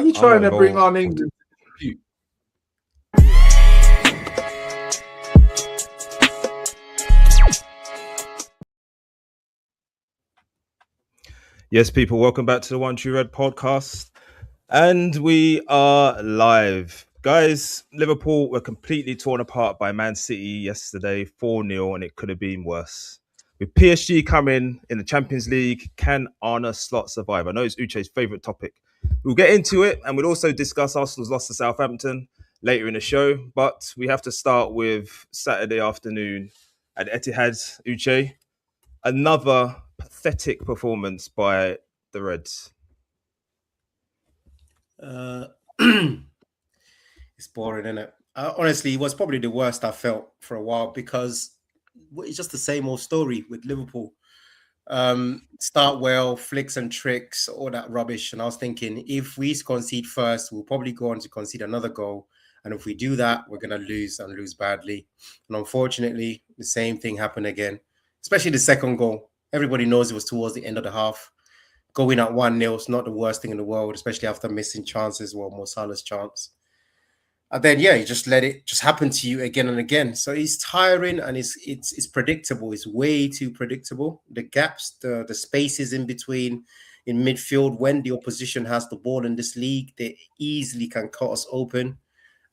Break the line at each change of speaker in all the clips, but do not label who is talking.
you trying to bring our names into dispute?
Yes, people, welcome back to the One True Red podcast. And we are live. Guys, Liverpool were completely torn apart by Man City yesterday, 4-0, and it could have been worse. With PSG coming in the Champions League, can Arne Slot survive? I know it's Uche's favourite topic. We'll get into it, and we'll also discuss Arsenal's loss to Southampton later in the show. But we have to start with Saturday afternoon at Etihad. Uche, another pathetic performance by the Reds.
It's boring, isn't it? Honestly, it was probably the worst I felt for a while because it's just the same old story with Liverpool. Start well, flicks and tricks, all that rubbish. And I was thinking, if we concede first, we'll probably go on to concede another goal. And if we do that, we're going to lose and lose badly. And unfortunately, the same thing happened again, especially the second goal. Everybody knows it was towards the end of the half. Going at 1-0 is not the worst thing in the world, especially after missing chances. Well, Mo Salah's chance. And then, you just let it just happen to you again and again. So it's tiring and it's predictable. It's way too predictable. The gaps, the spaces in between in midfield, when the opposition has the ball in this league, they easily can cut us open.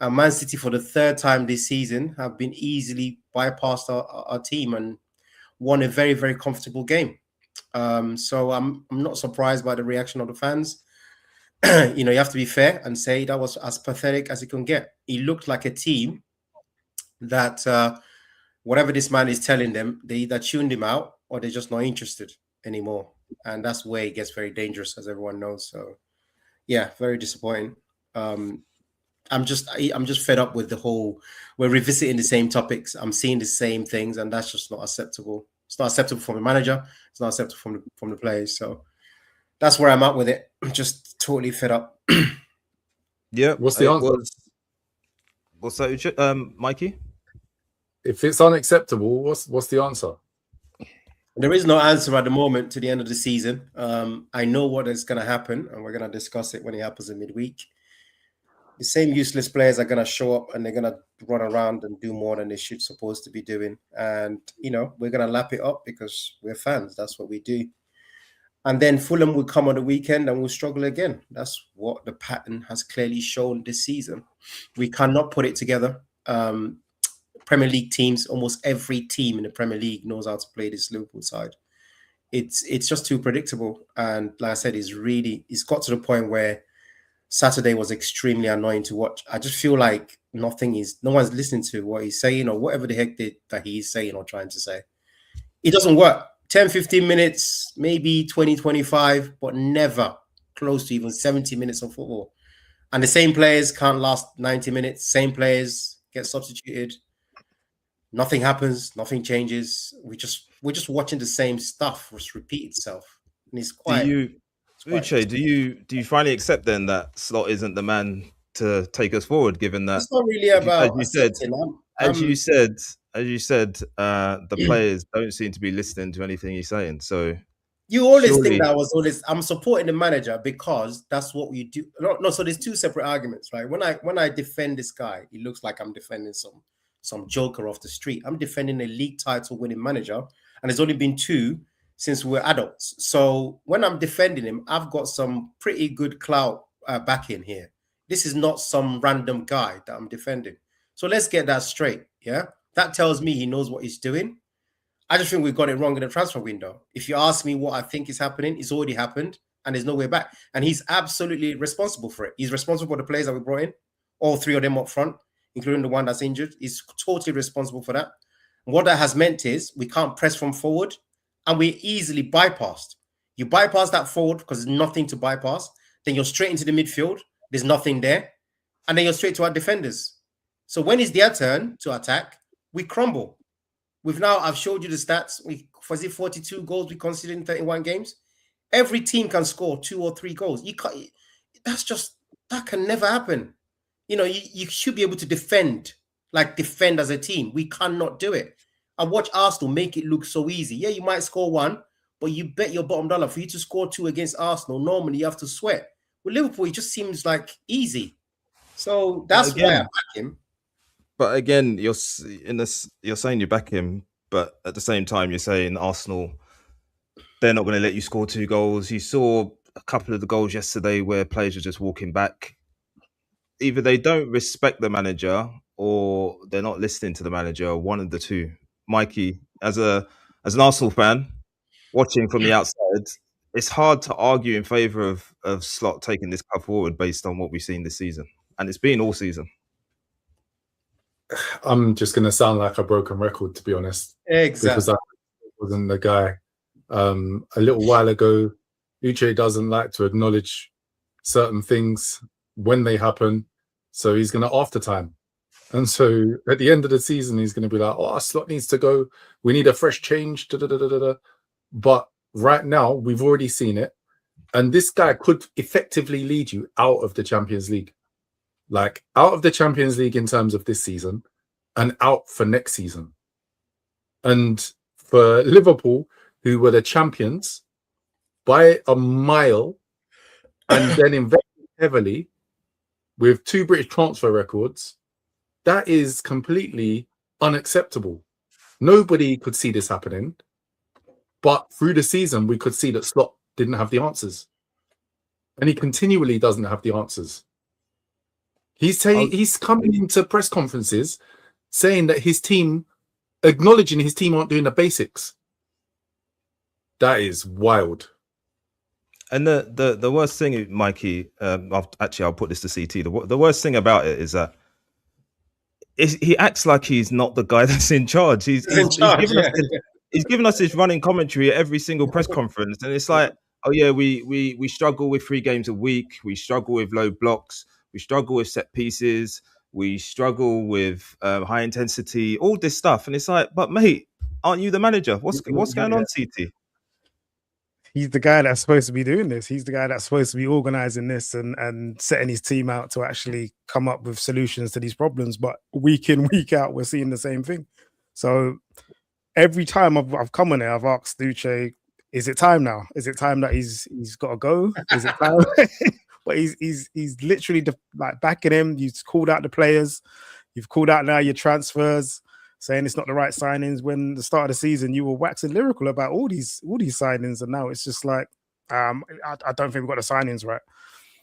And Man City, for the third time this season, have been easily bypassed our team and won a very, very comfortable game. So I'm not surprised by the reaction of the fans. You have to be fair and say that was as pathetic as it can get. It looked like a team that whatever this man is telling them, they either tuned him out or they're just not interested anymore. And that's where it gets very dangerous, as everyone knows. So, yeah, very disappointing. I'm just fed up with the whole. We're revisiting the same topics. I'm seeing the same things, and that's just not acceptable. It's not acceptable from the manager. It's not acceptable from the players. So that's where I'm at with it. I'm just totally fed up.
Yeah.
What's the answer?
What's that, Mikey?
If it's unacceptable, what's the answer?
There is no answer at the moment to the end of the season. I know what is going to happen, and we're going to discuss it when it happens in midweek. The same useless players are going to show up and they're going to run around and do more than they should supposed to be doing. And, we're going to lap it up because we're fans. That's what we do. And then Fulham will come on the weekend and we'll struggle again. That's what the pattern has clearly shown this season. We cannot put it together. Premier League teams, almost every team in the Premier League knows how to play this Liverpool side. It's just too predictable. And like I said, it's got to the point where Saturday was extremely annoying to watch. I just feel like no one's listening to what he's saying or whatever the heck that he's saying or trying to say. It doesn't work. 10, 15 minutes, maybe 20, 25, but never close to even 70 minutes of football. And the same players can't last 90 minutes. Same players get substituted. Nothing happens. Nothing changes. We're just watching the same stuff just repeat itself. And it's quite...
Uche, do you finally accept then that Slot isn't the man to take us forward, given that
it's not really about
as you said, the players don't seem to be listening to anything he's saying. So
you always think that was always I'm supporting the manager because that's what we do. No, so there's two separate arguments, right? When I defend this guy, it looks like I'm defending some joker off the street. I'm defending a league title winning manager, and there's only been two since we're adults. So when I'm defending him, I've got some pretty good clout back in here. This is not some random guy that I'm defending. So let's get that straight, yeah? That tells me he knows what he's doing. I just think we got it wrong in the transfer window. If you ask me what I think is happening, it's already happened, and there's no way back. And he's absolutely responsible for it. He's responsible for the players that we brought in, all three of them up front, including the one that's injured. He's totally responsible for that. And what that has meant is we can't press from forward, and we're easily bypassed. You bypass that forward because there's nothing to bypass. Then you're straight into the midfield. There's nothing there. And then you're straight to our defenders. So when it's their turn to attack, we crumble. I've showed you the stats. Was it 42 goals we conceded in 31 games? Every team can score 2 or 3 goals. That can never happen. You should be able to defend as a team. We cannot do it. I watch Arsenal make it look so easy. Yeah, you might score 1, but you bet your bottom dollar for you to score 2 against Arsenal. Normally, you have to sweat. With Liverpool, it just seems like easy. So that's why I back him.
But again, you're saying you back him, but at the same time, you're saying Arsenal, they're not going to let you score 2 goals. You saw a couple of the goals yesterday where players are just walking back. Either they don't respect the manager or they're not listening to the manager. One of the two. Mikey, as an Arsenal fan, watching from the outside, it's hard to argue in favour of Slot taking this club forward based on what we've seen this season. And it's been all season.
I'm just going to sound like a broken record, to be honest.
Exactly.
Because I wasn't the guy. A little while ago, Uche doesn't like to acknowledge certain things when they happen. So he's going to after time. And so at the end of the season, he's going to be like, oh, Slot needs to go. We need a fresh change. But right now, we've already seen it. And this guy could effectively lead you out of the Champions League. Like out of the Champions League in terms of this season and out for next season. And for Liverpool, who were the champions by a mile and then invested heavily with 2 British transfer records, that is completely unacceptable. Nobody could see this happening. But through the season, we could see that Slot didn't have the answers. And he continually doesn't have the answers. He's coming into press conferences saying that his team, acknowledging his team aren't doing the basics. That is wild.
And the worst thing, Mikey, I'll put this to CT. The worst thing about it is that he acts like he's not the guy that's in charge. He's given us his running commentary at every single press conference, and it's like, oh yeah, we struggle with 3 games a week. We struggle with low blocks. We struggle with set pieces. We struggle with high intensity. All this stuff, and it's like, but mate, aren't you the manager? What's going on, CT?
He's the guy that's supposed to be doing this. He's the guy that's supposed to be organizing this and setting his team out to actually come up with solutions to these problems. But week in, week out, we're seeing the same thing. So every time I've come on there, I've asked Uche, is it time now? Is it time that he's got to go? Is it time? But he's literally like backing him. You've called out the players. You've called out now your transfers, saying it's not the right signings. When the start of the season, you were waxing lyrical about all these signings, and now it's just like, I don't think we've got the signings right.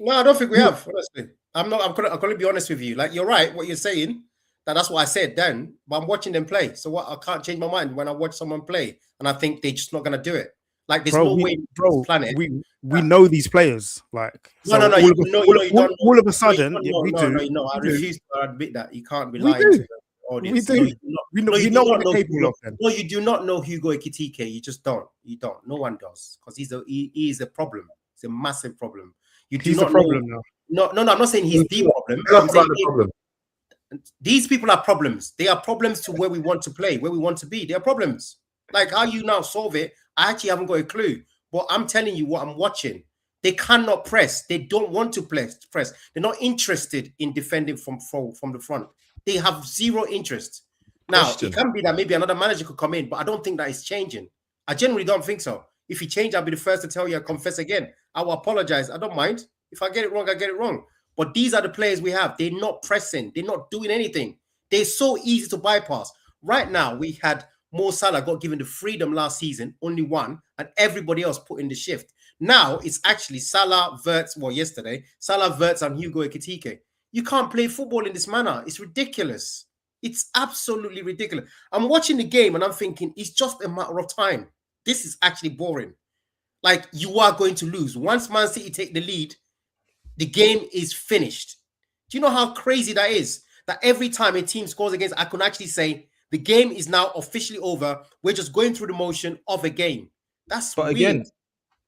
No, I don't think we have. Honestly, I'm going to be honest with you. Like, you're right, what you're saying. That's what I said then. But I'm watching them play, so what? I can't change my mind when I watch someone play, and I think they're just not going to do it. Like, there's no way on this planet.
We know these players. Like,
no,
all of a sudden, we do.
No, I refuse to admit that. You can't be lying to the audience.
We do. We know what they're capable of.
No, you do not know Hugo Ekitike. You just don't. You don't. No one does, because he is a problem. It's a massive problem.
He's the problem now.
No, I'm not saying he's the problem. I'm saying the problem. These people are problems. They are problems to where we want to play, where we want to be. They are problems. Like, how you now solve it, I actually haven't got a clue. But I'm telling you what I'm watching. They cannot press. They don't want to press. They're not interested in defending from the front. They have zero interest. Now, It can be that maybe another manager could come in, but I don't think that is changing. I generally don't think so. If he changed, I'll be the first to tell you, I confess again. I will apologize. I don't mind. If I get it wrong, I get it wrong. But these are the players we have. They're not pressing. They're not doing anything. They're so easy to bypass. Right now, we had Mo Salah got given the freedom last season, only one, and everybody else put in the shift. Now, it's actually Salah, Wirtz, yesterday, Salah, Wirtz, and Hugo Ekitike. You can't play football in this manner. It's ridiculous. It's absolutely ridiculous. I'm watching the game, and I'm thinking, it's just a matter of time. This is actually boring. Like, you are going to lose. Once Man City take the lead, the game is finished. Do you know how crazy that is? That every time a team scores against, I can actually say, the game is now officially over. We're just going through the motion of a game. That's weird.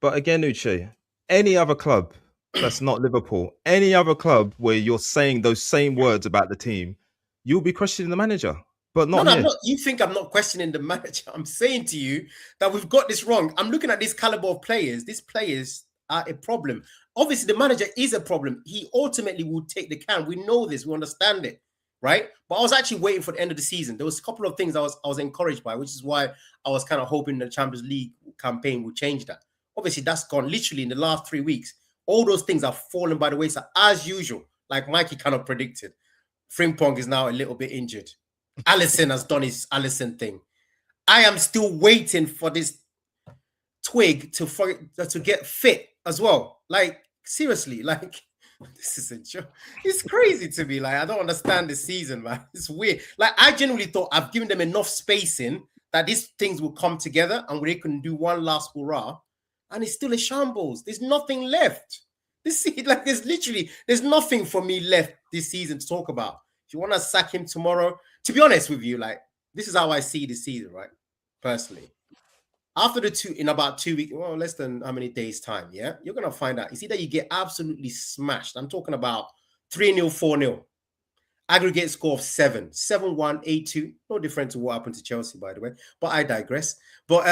But again, Uche, any other club that's not Liverpool, any other club where you're saying those same words about the team, you'll be questioning the manager. But not here.
You think I'm not questioning the manager. I'm saying to you that we've got this wrong. I'm looking at this caliber of players. These players are a problem. Obviously, the manager is a problem. He ultimately will take the can. We know this. We understand it. Right? But I was actually waiting for the end of the season. There was a couple of things I was encouraged by, which is why I was kind of hoping the Champions League campaign would change that. Obviously, that's gone literally in the last 3 weeks. All those things are falling by the wayside as usual. Like Mikey kind of predicted, Frimpong is now a little bit injured. Alisson has done his Alisson thing. I am still waiting for this twig to get fit as well. Like, seriously, like, this is a joke. It's crazy to me. Like, I don't understand this season, man. It's weird. Like, I genuinely thought I've given them enough spacing that these things will come together and they can do one last hurrah. And it's still a shambles. There's nothing left. There's nothing for me left this season to talk about. If you want to sack him tomorrow, to be honest with you, like, this is how I see this season, right? Personally. After in about 2 weeks, well, less than how many days' time, yeah? You're going to find out. It's either you get absolutely smashed. I'm talking about 3-0, 4-0. Aggregate score of 7, 7-1, 8-2. No different to what happened to Chelsea, by the way. But I digress. But,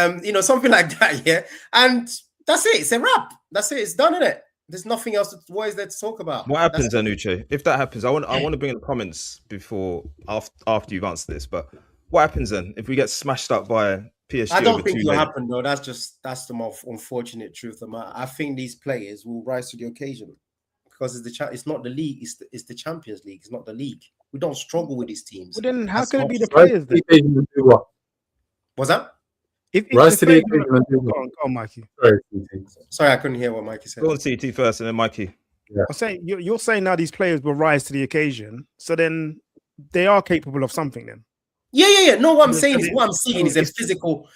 something like that, yeah? And that's it. It's a wrap. That's it. It's done, isn't it? There's nothing else. What is there to talk about?
What happens, Anuche? If that happens, I want to bring in the comments after you've answered this. But what happens then if we get smashed up by PSG?
I don't think it'll happen, though. That's the most unfortunate truth of my. I think these players will rise to the occasion because it's not the league. It's the Champions League. It's not the league. We don't struggle with these teams.
Well, then how can it be the players then?
What's that?
Rise to the occasion and do what?
Go on, Mikey.
Sorry, I couldn't hear what Mikey said.
Go on, CT first, and then Mikey.
Yeah.
I'm saying you're saying now these players will rise to the occasion, so then they are capable of something. Then.
Yeah. No, what I'm saying is a physical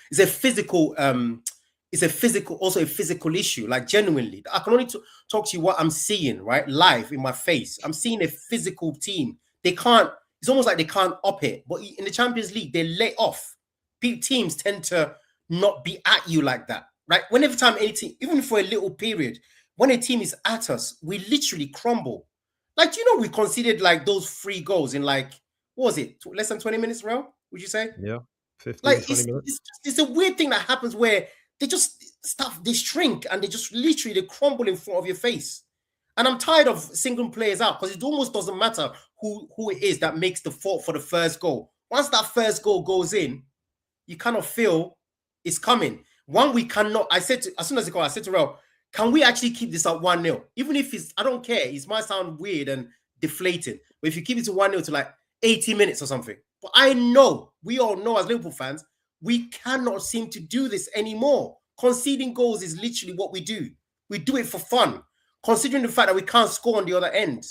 also a physical issue. Like, genuinely, I can only talk to you what I'm seeing right live in my face. I'm seeing a physical team. They can't. It's almost like they can't up it. But in the Champions League, they lay off. Teams tend to not be at you like that, right? Whenever time any team, even for a little period, when a team is at us, we literally crumble. Like, we conceded like those 3 goals in like, what was it? Less than 20 minutes, Real? Would you say?
Yeah, 15,
like
20 minutes.
It's a weird thing that happens where they just they shrink and they just literally crumble in front of your face. And I'm tired of singling players out because it almost doesn't matter who it is that makes the fault for the first goal. Once that first goal goes in, you kind of feel it's coming. One, we cannot. As soon as it goes, I said to Real, can we actually keep this at 1-0? Even if I don't care. It might sound weird and deflating. But if you keep it to 1-0 to like 80 minutes or something. But we all know as Liverpool fans, we cannot seem to do this anymore. Conceding goals is literally what we do. We do it for fun. Considering the fact that we can't score on the other end.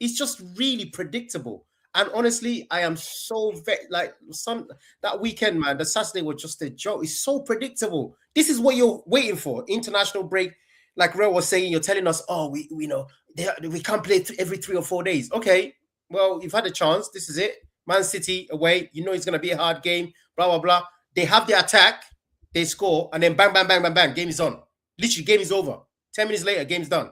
It's just really predictable. And honestly, I am so that weekend, man, the Saturday was just a joke. It's so predictable. This is what you're waiting for. International break, like Ray was saying, you're telling us, we know we can't play every 3 or 4 days. Okay, well, you've had a chance. This is it. Man City away. It's going to be a hard game. Blah blah blah. They have the attack, they score, and then bang bang bang bang bang. Game is on. Literally, game is over. 10 minutes later, game's done.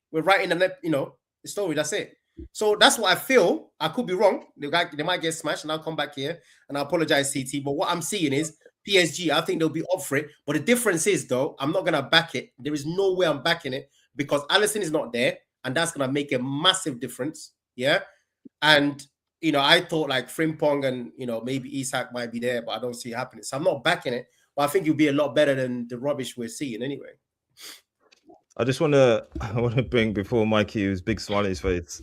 We're right in the story. That's it. So that's what I feel. I could be wrong. They might get smashed, and I'll come back here and I apologize, CT. But what I'm seeing is PSG. I think they'll be up for it. But the difference is, though, I'm not gonna back it. There is no way I'm backing it because Alisson is not there, and that's gonna make a massive difference. Yeah, and I thought like Frimpong and maybe Isak might be there, but I don't see it happening. So I'm not backing it. But I think it'll be a lot better than the rubbish we're seeing anyway.
I want to bring, before Mikey, who's big smile on his face,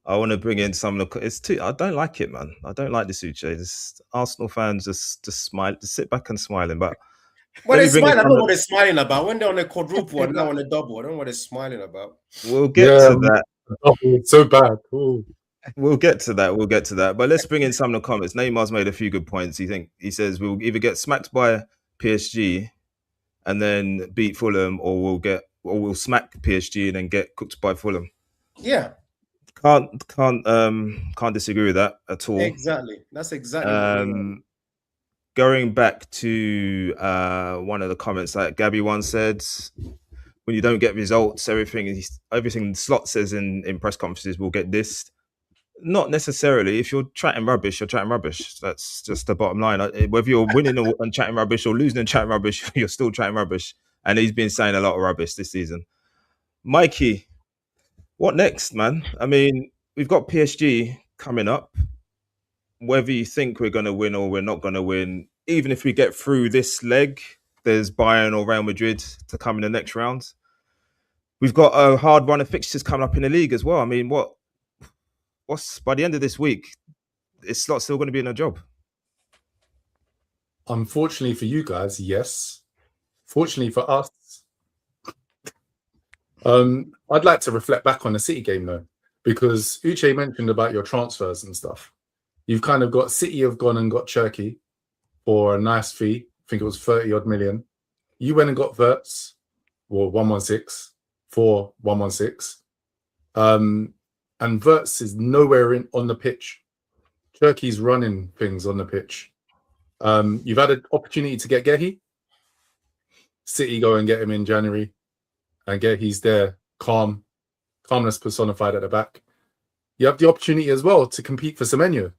I want to bring in some of the. I don't like it, man. I don't like this Uche. This Arsenal fans just smile, just sit back and smiling. But
when they smile, I don't know what they're smiling about. When they're on a quadruple and now on a double, I don't know what they're smiling about.
We'll get to that.
It's so bad. Ooh.
We'll get to that. But let's bring in some of the comments. Neymar's made a few good points. He says we'll either get smacked by PSG and then beat Fulham, or we'll smack PSG and then get cooked by Fulham.
Yeah.
Can't disagree with that at all.
Exactly. That's exactly
going back to one of the comments that Gabby once said, when you don't get results, everything Slot says in press conferences will get dissed. Not necessarily. If you're chatting rubbish, you're chatting rubbish. That's just the bottom line. Whether you're winning and chatting rubbish or losing and chatting rubbish, you're still chatting rubbish. And he's been saying a lot of rubbish this season. Mikey, what next, man? I mean, we've got PSG coming up. Whether you think we're going to win or we're not going to win, even if we get through this leg, there's Bayern or Real Madrid to come in the next round. we've got a hard run of fixtures coming up in the league as well. I mean, what's by the end of this week, is Slot still going to be in a job?
Unfortunately for you guys, yes. Fortunately for us, I'd like to reflect back on the City game though, because Uche mentioned about your transfers and stuff. You've kind of got City have gone and got Cherky for a nice fee. I think it was 30 odd million. You went and got Verts, or 116 for 116. And Verts is nowhere on the pitch. Cherky's running things on the pitch. You've had an opportunity to get Gehi. City go and get him in January. And Gehi's there, calmness personified at the back. You have the opportunity as well to compete for Semenyo.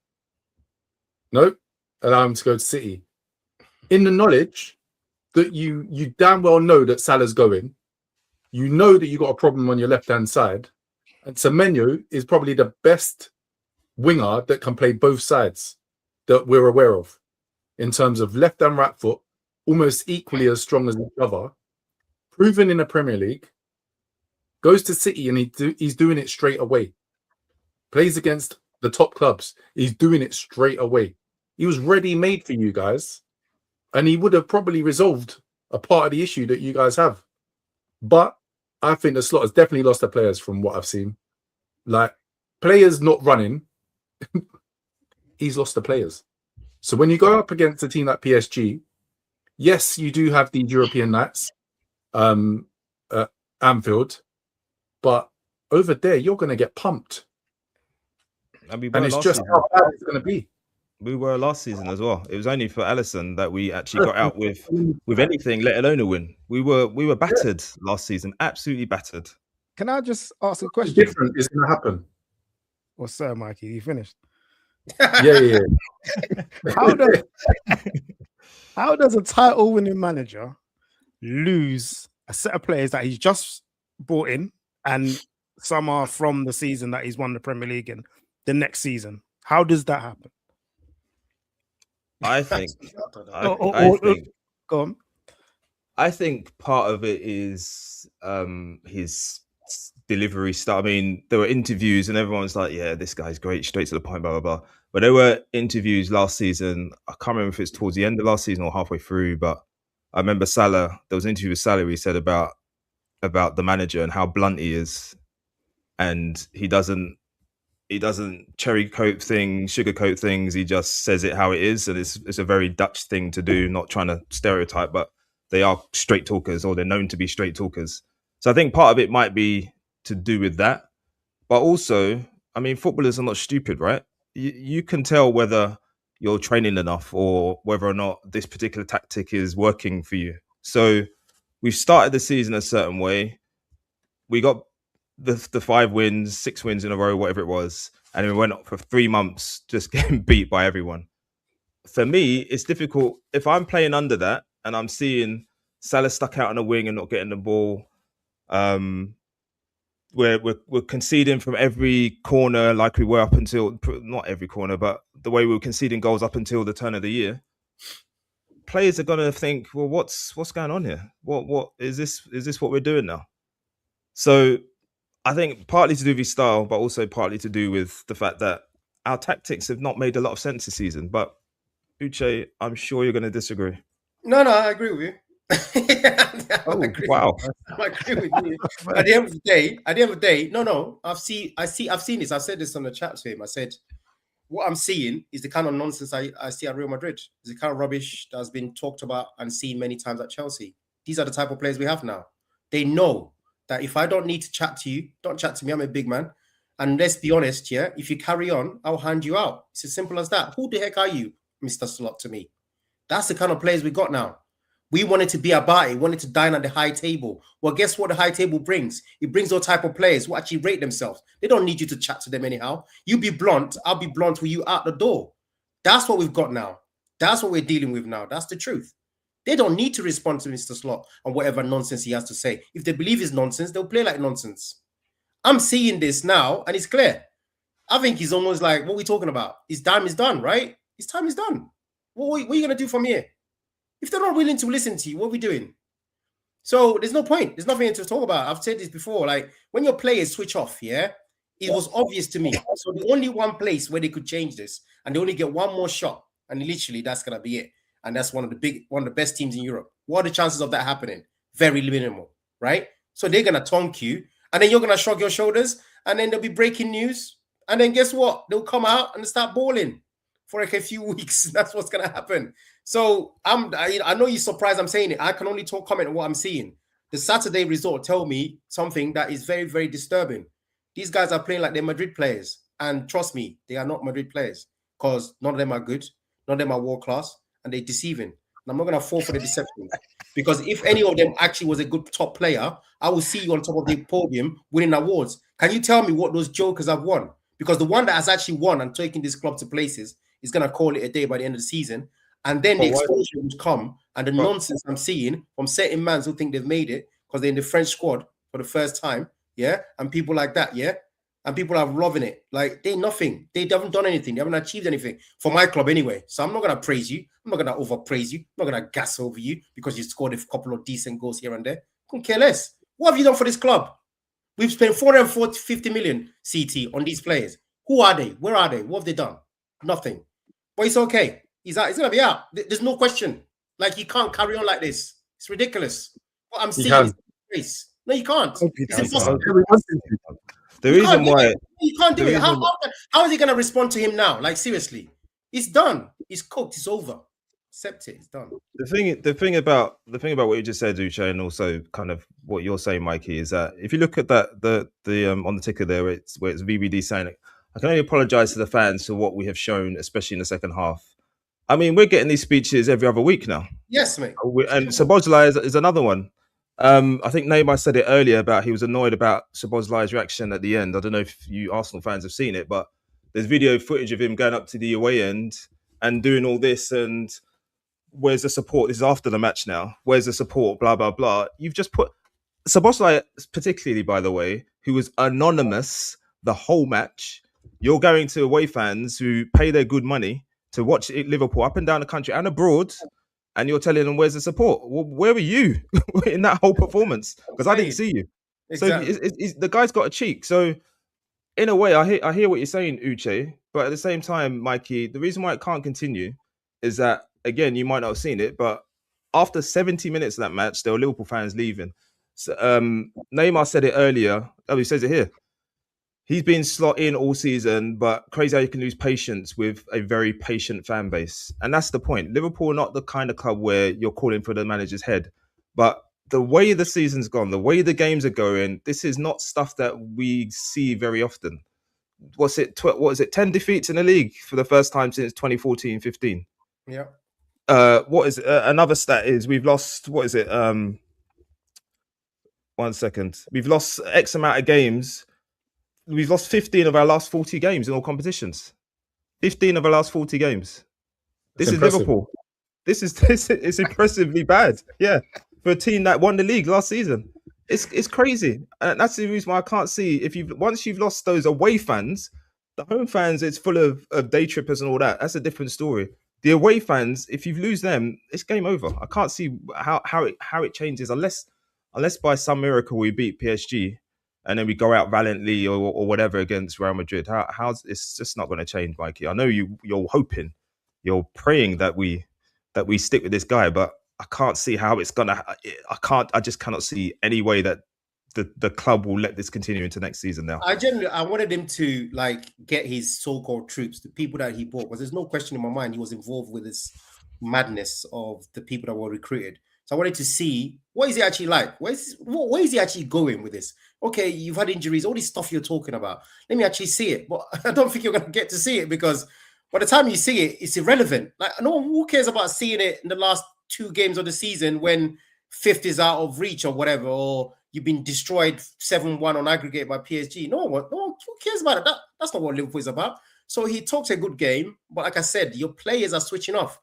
No, allow him to go to City. In the knowledge that you damn well know that Salah's going, you know that you got a problem on your left-hand side, and Semenyo is probably the best winger that can play both sides that we're aware of in terms of left and right foot, almost equally as strong as each other, proven in the Premier League, goes to City and he's doing it straight away. Plays against the top clubs. He's doing it straight away. He was ready-made for you guys, and he would have probably resolved a part of the issue that you guys have. But I think the Slot has definitely lost the players from what I've seen. Like, players not running, he's lost the players. So when you go up against a team like PSG, yes, you do have the European nights at Anfield, but over there, you're going to get pumped. And it's just how bad it's going to be.
We were last season as well. It was only for Alisson that we actually got out with anything, let alone a win. We were battered last season, absolutely battered.
Can I just ask a question?
Different is going to happen.
Well, sir, Mikey, you finished?
Yeah.
How does a title-winning manager lose a set of players that he's just brought in, and some are from the season that he's won the Premier League in the next season? How does that happen?
I think.
Go on.
I think part of it is his delivery style. I mean, there were interviews and everyone's like, yeah, this guy's great, straight to the point, blah, blah, blah. But there were interviews last season. I can't remember if it's towards the end of last season or halfway through, but I remember Salah, there was an interview with Salah where he said about the manager and how blunt he is. And he doesn't cherry coat things, sugarcoat things. He just says it how it is. And it's a very Dutch thing to do, not trying to stereotype, but they are straight talkers, or they're known to be straight talkers. So I think part of it might be to do with that. But also, I mean, footballers are not stupid, right? You can tell whether you're training enough or whether or not this particular tactic is working for you. So we've started the season a certain way. We got the 5 wins, 6 wins in a row, whatever it was. And we went up for 3 months just getting beat by everyone. For me, it's difficult. If I'm playing under that and I'm seeing Salah stuck out on a wing and not getting the ball, we're conceding from every corner like we were up until, not every corner, but the way we were conceding goals up until the turn of the year. Players are going to think, well, what's going on here? What is this? Is this what we're doing now? So I think partly to do with his style, but also partly to do with the fact that our tactics have not made a lot of sense this season. But Uche, I'm sure you're going to disagree.
No, I agree with you.
Oh, wow.
I agree with you. At the end of the day, no. I've seen this. I said this on the chat to him. I said, what I'm seeing is the kind of nonsense I see at Real Madrid. It's the kind of rubbish that has been talked about and seen many times at Chelsea. These are the type of players we have now. They know that if I don't need to chat to you, don't chat to me. I'm a big man. And let's be honest, yeah, if you carry on, I'll hand you out. It's as simple as that. Who the heck are you, Mr. Slot, to me? That's the kind of players we got now. We wanted to be about it, wanted to dine at the high table. Well, guess what the high table brings? It brings those type of players who actually rate themselves. They don't need you to chat to them anyhow. You be blunt, I'll be blunt with you out the door. That's what we've got now. That's what we're dealing with now. That's the truth. They don't need to respond to Mr. Slot and whatever nonsense he has to say. If they believe it's nonsense, they'll play like nonsense. I'm seeing this now, and it's clear. I think he's almost like, what are we talking about? His time is done, right? His time is done. What are you going to do from here? If they're not willing to listen to you, what are we doing? So there's no point. There's nothing to talk about. I've said this before. Like when your players switch off, yeah, it was obvious to me. So the only one place where they could change this, and they only get one more shot, and literally that's gonna be it. And that's one of the best teams in Europe. What are the chances of that happening? Very minimal, right? So they're gonna tonk you, and then you're gonna shrug your shoulders, and then there'll be breaking news, and then guess what? They'll come out and start balling for like a few weeks. That's what's gonna happen. So I know you're surprised I'm saying it. I can only comment on what I'm seeing. The Saturday result tell me something that is very, very disturbing. These guys are playing like they're Madrid players. And trust me, they are not Madrid players because none of them are good. None of them are world class and they're deceiving. And I'm not going to fall for the deception because if any of them actually was a good top player, I will see you on top of the podium winning awards. Can you tell me what those jokers have won? Because the one that has actually won and taken this club to places is going to call it a day by the end of the season. And then the exposure would come and the nonsense I'm seeing from certain mans who think they've made it because they're in the French squad for the first time, yeah, and people like that, yeah, and people are loving it. Like they're nothing. They haven't done anything. They haven't achieved anything for my club anyway. So I'm not going to praise you. I'm not going to overpraise you. I'm not going to gas over you because you scored a couple of decent goals here and there. Couldn't care less. What have you done for this club? We've spent 450 million CT on these players. Who are they? Where are they? What have they done? Nothing. But it's okay. He's out. He's gonna be out. There's no question. Like you can't carry on like this. It's ridiculous. What I'm seeing is crazy. No, you can't. It's impossible.
The reason why
you can't do it. How is he gonna respond to him now? Like seriously, it's done. It's cooked. It's over. Accept it. It's done.
The thing about what you just said, Uche, and also kind of what you're saying, Mikey, is that if you look at that the on the ticker there, where it's VBD saying it, I can only apologize to the fans for what we have shown, especially in the second half. I mean, we're getting these speeches every other week now.
Yes, mate.
And Szoboszlai is another one. I think Neymar said it earlier about he was annoyed about Szoboszlai's reaction at the end. I don't know if you Arsenal fans have seen it, but there's video footage of him going up to the away end and doing all this. And where's the support? This is after the match now. Where's the support? Blah, blah, blah. You've just put Szoboszlai, particularly, by the way, who was anonymous the whole match. You're going to away fans who pay their good money to watch Liverpool up and down the country and abroad, and you're telling them, where's the support? Well, where were you in that whole performance? Because I didn't see you. Exactly. So the guy's got a cheek. So in a way, I hear what you're saying, Uche, but at the same time, Mikey, the reason why it can't continue is that, again, you might not have seen it, but after 70 minutes of that match, there were Liverpool fans leaving. So, Neymar said it earlier. Oh, he says it here. He's been slot in all season, but crazy how you can lose patience with a very patient fan base. And that's the point. Liverpool are not the kind of club where you're calling for the manager's head. But the way the season's gone, the way the games are going, this is not stuff that we see very often. What is it? 10 defeats in the league for the first time since 2014-15.
Yeah.
What is another stat is we've lost, what is it? 1 second. We've lost X amount of games. We've lost 15 of our last 40 games in all competitions. 15 of our last 40 games. This is Liverpool. This is impressively bad. Yeah, for a team that won the league last season, it's crazy. And that's the reason why I can't see once you've lost those away fans, the home fans, it's full of day trippers and all that. That's a different story. The away fans, if you lose them, it's game over. I can't see how it changes unless by some miracle we beat PSG. And then we go out valiantly or whatever against Real Madrid. How's it's just not going to change, Mikey? I know you're hoping, you're praying that we stick with this guy, but I can't see how it's gonna. I just cannot see any way that the club will let this continue into next season. Now,
I wanted him to get his so-called troops, the people that he bought, because there's no question in my mind he was involved with this madness of the people that were recruited. So I wanted to see what is he actually like. Where is he actually going with this? Okay, you've had injuries, all this stuff you're talking about. Let me actually see it. But I don't think you're going to get to see it because by the time you see it, it's irrelevant. Like, no one who cares about seeing it in the last 2 games of the season when 5th is out of reach or whatever, or you've been destroyed 7-1 on aggregate by PSG. No one who cares about it. That's not what Liverpool is about. So he talks a good game, but like I said, your players are switching off.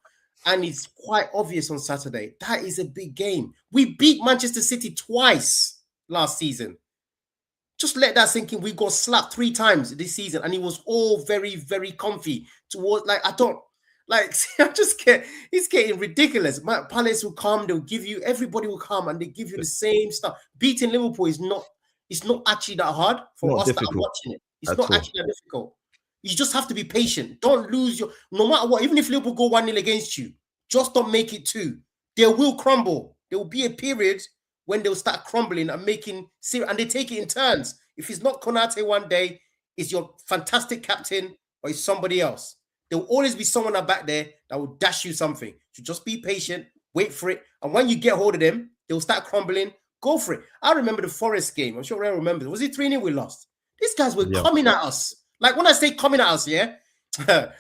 And it's quite obvious on Saturday. That is a big game. We beat Manchester City twice last season. Just let that sink in. We got slapped 3 times this season, and it was all very, very comfy. Towards I don't Like, he's getting ridiculous. Palace will come, they'll give you, everybody will come and they give you the same stuff. Beating Liverpool is not actually that hard for
Not
us
difficult
that are watching it. It's
at
not
all.
actually that difficult. You just have to be patient. Don't lose no matter what, even if Liverpool go 1-0 against you, just don't make it 2. They will crumble. There will be a period when they'll start crumbling and making serious, and they take it in turns. If it's not Konate one day, it's your fantastic captain or it's somebody else. There will always be someone back there that will dash you something. So just be patient, wait for it. And when you get hold of them, they'll start crumbling. Go for it. I remember the Forest game. I'm sure everyone remembers. Was it 3-0 we lost? These guys were coming at us. Like when I say coming at us, yeah,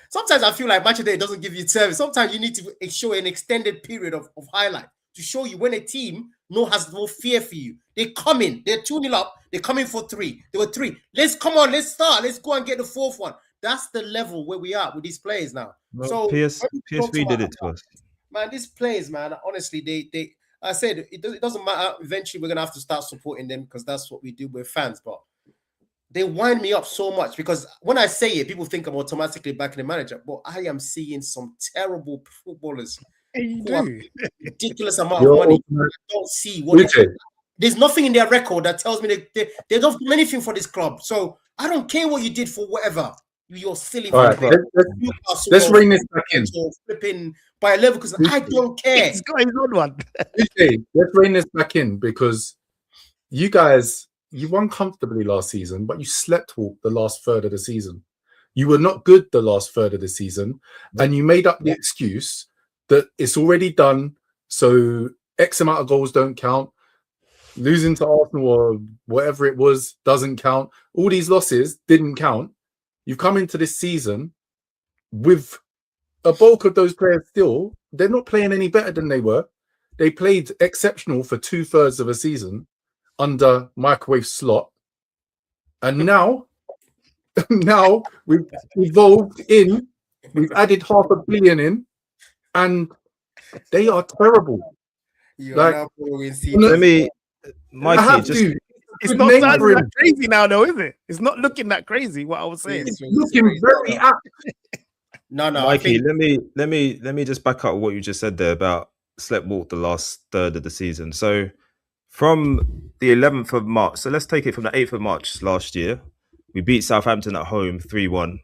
sometimes I feel like Match of the Day doesn't give you service. Sometimes you need to show an extended period of highlight to show you when a team has no fear for you. They come in, they're 2-0 up, they're coming for 3. There were 3. Let's start. Let's go and get the 4th one. That's the level where we are with these players now.
Well,
so
PSV did it to us.
Man, these players, man, honestly, they I said it doesn't matter. Eventually, we're gonna have to start supporting them because that's what we do. We're fans, but they wind me up so much because when I say it, people think I'm automatically backing the manager. But I am seeing some terrible footballers who have ridiculous amount of money. I don't see what there's nothing in their record that tells me they don't do anything for this club. So I don't care what you did for whatever. You're silly.
All right, let's bring this back in.
Flipping by a level because I don't care.
He's got his own one.
Let's bring this back in because you guys, you won comfortably last season, but you slept walked the last third of the season. You were not good the last third of the season, and you made up the excuse that it's already done, so X amount of goals don't count. Losing to Arsenal or whatever it was doesn't count. All these losses didn't count. You've come into this season with a bulk of those players still. They're not playing any better than they were. They played exceptional for 2/3 of a season under microwave Slot. And now we've evolved in, we've added 500 million in, and they are terrible.
Let me, Mikey,
it's not sounding that crazy now, though, is it? It's not looking that crazy. What I was saying,
it's looking very apt.
No,
Mikey, let me just back up what you just said there about slept walk the last third of the season. So from the 11th of March, so let's take it from the 8th of March last year. We beat Southampton at home 3-1.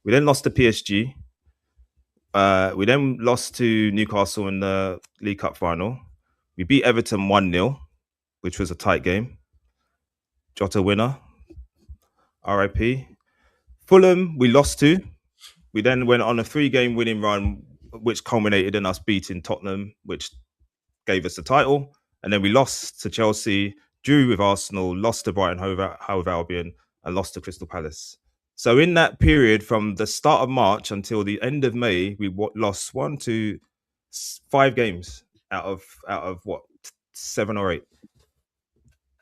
We then lost to PSG. We then lost to Newcastle in the League Cup final. We beat Everton 1-0, which was a tight game. Jota winner. RIP. Fulham, we lost to. We then went on a 3-game winning run, which culminated in us beating Tottenham, which gave us the title. And then we lost to Chelsea, drew with Arsenal, lost to Brighton Hove Albion, and lost to Crystal Palace. So in that period, from the start of March until the end of May, we lost 5 games out of what, 7 or 8.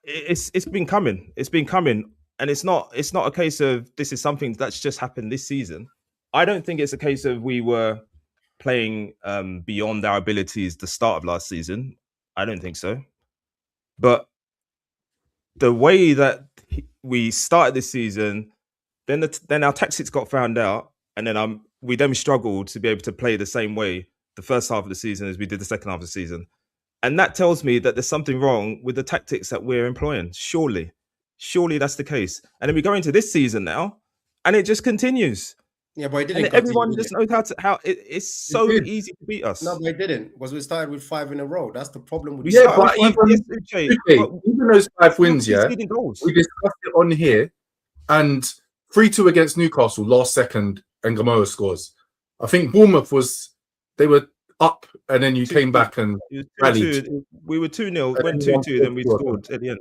It's been coming. It's been coming, and it's not a case of this is something that's just happened this season. I don't think it's a case of we were playing beyond our abilities the start of last season. I don't think so. But the way that we started this season, then our tactics got found out, and then we then struggled to be able to play the same way the first half of the season as we did the second half of the season. And that tells me that there's something wrong with the tactics that we're employing. Surely that's the case. And then we go into this season now, and it just continues.
Yeah, but it didn't.
And everyone just knows how it's so easy to beat us.
No, but it didn't, because we started with 5 in a row. That's the problem with
but even those 5 wins, we discussed it on here, and 3-2 against Newcastle, last second, and Gamoa scores. I think Bournemouth they were up, and then you came back and rallied.
We were 2-0, went 2-2, then we scored at the end.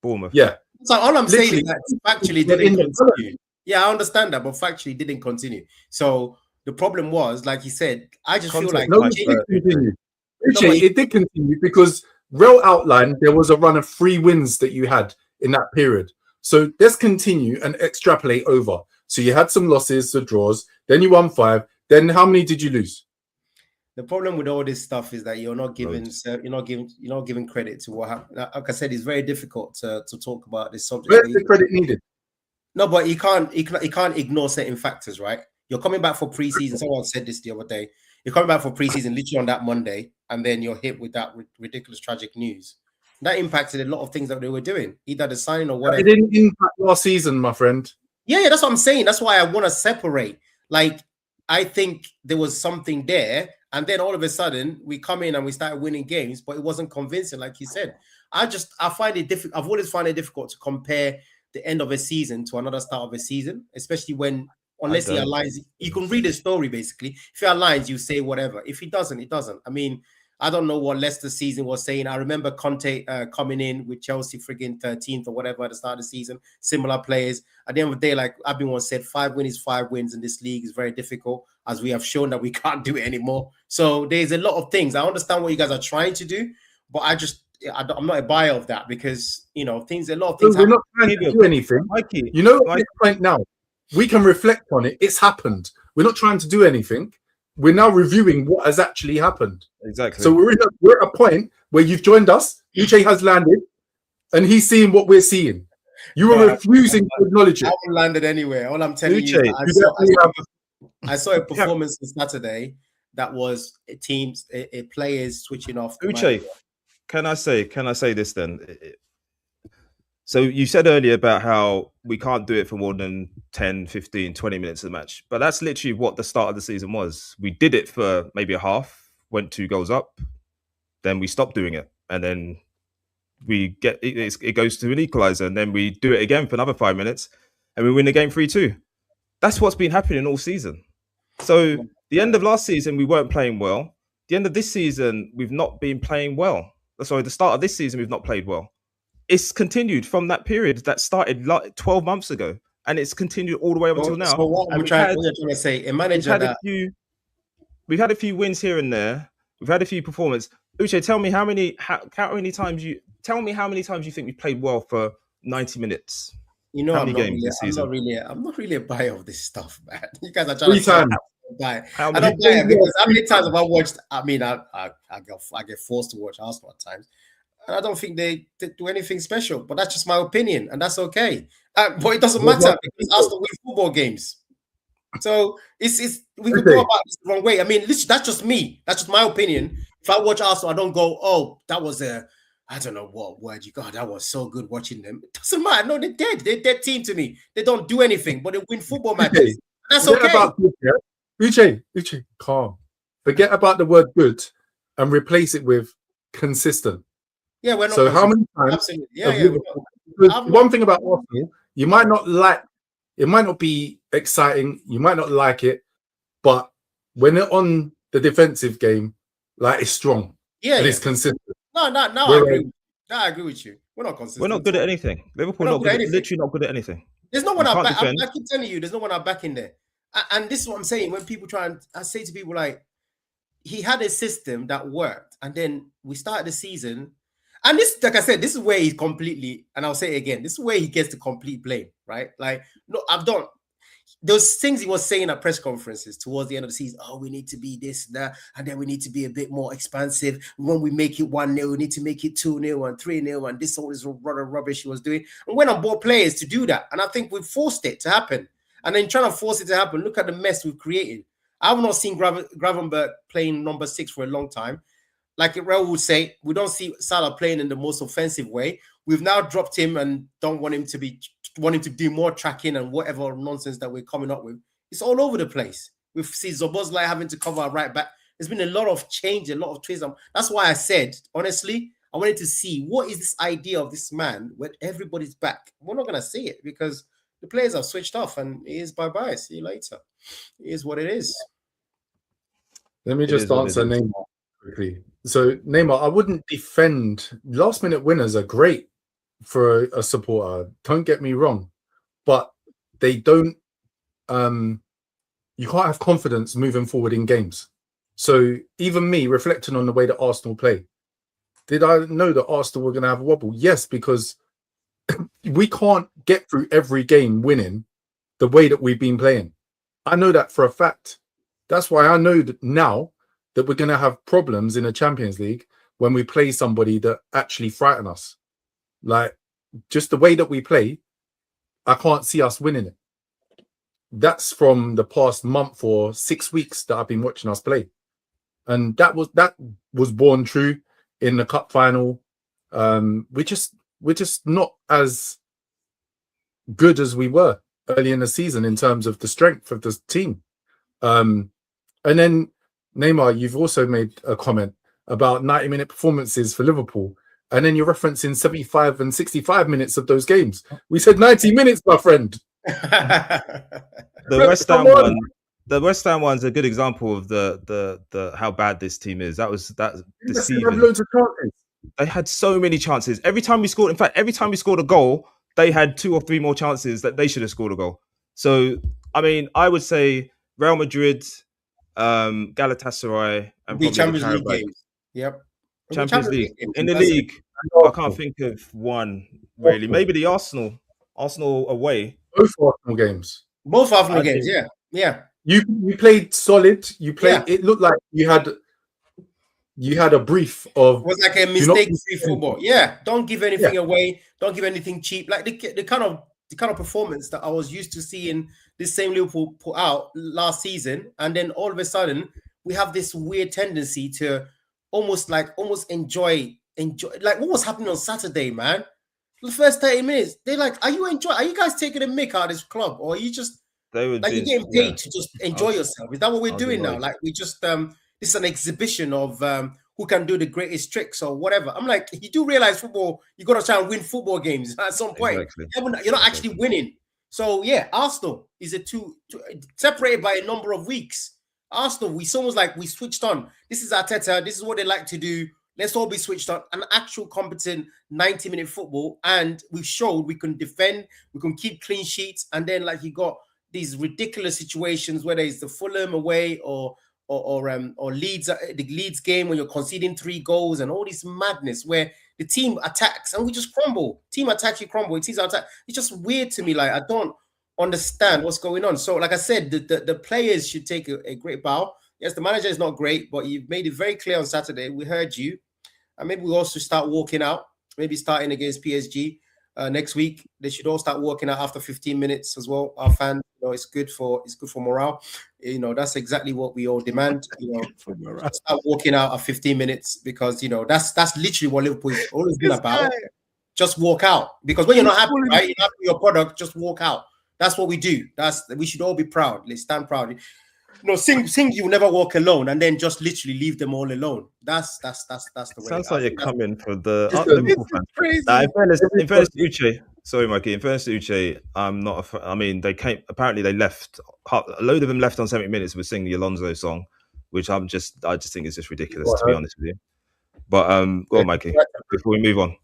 Bournemouth.
Yeah.
So all I'm saying is that factually didn't continue. Yeah, I understand that, but factually didn't continue. So the problem was, like you said, I just feel like
it did continue because Real outlined there was a run of 3 wins that you had in that period. So let's continue and extrapolate over. So you had some losses, some draws, then you won 5. Then how many did you lose?
The problem with all this stuff is that you're not giving credit to what happened. Like I said, it's very difficult to talk about this subject.
Where's the credit needed?
No, but you can't ignore certain factors, right? You're coming back for preseason. Someone said this the other day. You're coming back for preseason literally on that Monday, and then you're hit with that ridiculous, tragic news. That impacted a lot of things that they were doing, either the signing or whatever.
It didn't impact last season, my friend.
Yeah, that's what I'm saying. That's why I want to separate. Like, I think there was something there, and then all of a sudden we come in and we started winning games, but it wasn't convincing, like you said. I find it difficult. I've always found it difficult to compare the end of a season to another start of a season, especially when, unless he aligns, you can read the story basically. If he aligns, you say whatever. If he doesn't, it doesn't. I mean, I don't know what Leicester season was saying. I remember Conte coming in with Chelsea frigging 13th or whatever at the start of the season. Similar players. At the end of the day, like everyone said, 5 wins is 5 wins in this league is very difficult, as we have shown that we can't do it anymore. So there's a lot of things. I understand what you guys are trying to do, but I'm not a buyer of that because, a lot of things.
We're not trying to do anything.
Mikey,
You know, at this point now, we can reflect on it. It's happened. We're not trying to do anything. We're now reviewing what has actually happened.
Exactly.
So we're at a point where you've joined us. Uche has landed, and he's seeing what we're seeing. You were refusing to acknowledge it.
I haven't landed anywhere. All I'm telling
Uche,
you, I saw a performance on Saturday that was players switching off.
Uche, can I say this then? So you said earlier about how we can't do it for more than 10, 15, 20 minutes of the match. But that's literally what the start of the season was. We did it for maybe a half, went 2 goals up, then we stopped doing it. And then we get it goes to an equalizer, and then we do it again for another 5 minutes, and we win the game 3-2. That's what's been happening all season. So the end of last season, we weren't playing well. The end of this season, we've not been playing well. Sorry, the start of this season, we've not played well. It's continued from that period that started like 12 months ago, and it's continued all the way up until now.
So what you're trying to say, a manager
we've had a few wins here and there. We've had a few performances. Uche, tell me how many times you think we played well for 90 minutes.
You know,
I'm not
really a buyer of this stuff, man. You guys are trying
3 times.
I don't buy it because how many times have I watched? I mean, I get forced to watch Arsenal at times. And I don't think they do anything special, but that's just my opinion, and that's okay. But it doesn't matter because Arsenal win football games. So we could go about this the wrong way. I mean, listen, that's just me. That's just my opinion. If I watch Arsenal, I don't go, "Oh, that was I don't know what word you got. That was so good watching them." It doesn't matter. No, they're dead. They're dead team to me. They don't do anything, but they win football matches. That's okay.
Uche, calm. Forget about the word good and replace it with consistent.
Yeah, we're not.
So how many times?
Absolutely. Yeah.
One thing about Arsenal, you might not like. It might not be exciting. You might not like it, but when they're on the defensive game, like it's strong.
Yeah,
it's consistent.
No, I agree with you. We're not consistent.
We're not good at anything. Liverpool not good. Literally not good at anything.
There's no one I keep telling you, there's no one I back in there. And this is what I'm saying. When people I say to people like, he had a system that worked, and then we started the season. And this, like I said, this is where he's completely, and I'll say it again, this is where he gets the complete blame, right? Like, no, those things he was saying at press conferences towards the end of the season. Oh, we need to be this, that, and then we need to be a bit more expansive. When we make it 1-0, we need to make it 2-0 and 3-0, and this all this rubbish he was doing. And went on board players to do that. And I think we forced it to happen. And then trying to force it to happen, look at the mess we've created. I have not seen Gravenberch playing number 6 for a long time. Like Raul would say, we don't see Salah playing in the most offensive way. We've now dropped him and don't want him to do more tracking and whatever nonsense that we're coming up with. It's all over the place. We've seen Szoboszlai having to cover our right back. There's been a lot of change, a lot of twists. That's why I said, honestly, I wanted to see what is this idea of this man when everybody's back. We're not going to see it because the players have switched off, and it is bye-bye. See you later. It is what it is.
Let me just answer Neymar quickly. So Neymar, I wouldn't defend. Last-minute winners are great for a supporter. Don't get me wrong, but they don't. You can't have confidence moving forward in games. So even me reflecting on the way that Arsenal play, did I know that Arsenal were going to have a wobble? Yes, because we can't get through every game winning the way that we've been playing. I know that for a fact. That's why I know that now that we're going to have problems in the Champions League when we play somebody that actually frighten us. Like, just the way that we play, I can't see us winning it. that's from the past month or 6 weeks that I've been watching us play, and that was born true in the cup final. We're just not as good as we were early in the season in terms of the strength of the team. And then Neymar, you've also made a comment about 90-minute performances for Liverpool, and then you're referencing 75 and 65 minutes of those games. We said 90 minutes, my friend.
The West Ham one. The West Ham one's a good example of the how bad this team is. That deceiving.
Loads of chances.
They had so many chances. Every time we scored, in fact, every time we scored a goal, they had 2 or 3 more chances that they should have scored a goal. So, I mean, I would say Real Madrid, Galatasaray, and
the Champions League games. Yep.
Champions League. In the league, I can't think of one really. Maybe the Arsenal away.
Both Arsenal games.
Both Arsenal games, yeah.
You played solid. You played.
Yeah.
It looked like you had a brief of.
It was like a mistake-free football. Yeah, don't give anything away. Don't give anything cheap. Like the kind of performance that I was used to seeing this same Liverpool put out last season, and then all of a sudden we have this weird tendency to almost enjoy. Like what was happening on Saturday, man? The first 30 minutes, they're like, "Are you guys taking a mick out of this club, or are you just you're getting paid to just enjoy yourself? Is that what we're doing now? Like we just this is an exhibition of who can do the greatest tricks or whatever." I'm like, you do realize football, you got to try and win football games at some point. Exactly. You're not actually winning. So yeah, Arsenal is separated by a number of weeks. Arsenal, it's almost like we switched on. This is Arteta. This is what they like to do. Let's all be switched on. An actual competent 90-minute football, and we've showed we can defend, we can keep clean sheets, and then like you got these ridiculous situations, whether it's the Fulham away or Leeds, the Leeds game when you're conceding 3 goals and all this madness where the team attacks and we just crumble. Team attacks, you crumble. Teams attack. It's just weird to me. Like I don't understand what's going on. So, like I said, the players should take a great bow. Yes, the manager is not great, but you've made it very clear on Saturday. We heard you, and maybe we also start walking out. Maybe starting against PSG next week. They should all start walking out after 15 minutes as well. Our fans, it's good for morale. That's exactly what we all demand. Start walking out at 15 minutes because that's literally what Liverpool is always been about. Just walk out, because when you're not happy, right? You're happy with your product, just walk out. That's what we do. We should all be proud. Let's stand proud. Sing you will never walk alone, and then just literally leave them all alone. That's the way.
Sounds like you're coming for the Liverpool fans. Crazy. In fairness to Uche, sorry, Mikey. In fairness to Uche, I'm not. I mean, they came. Apparently, they left. A load of them left on 70 minutes with singing the Alonso song, which I just think is just ridiculous, to be honest with you. But go on, Mikey. Before we move on,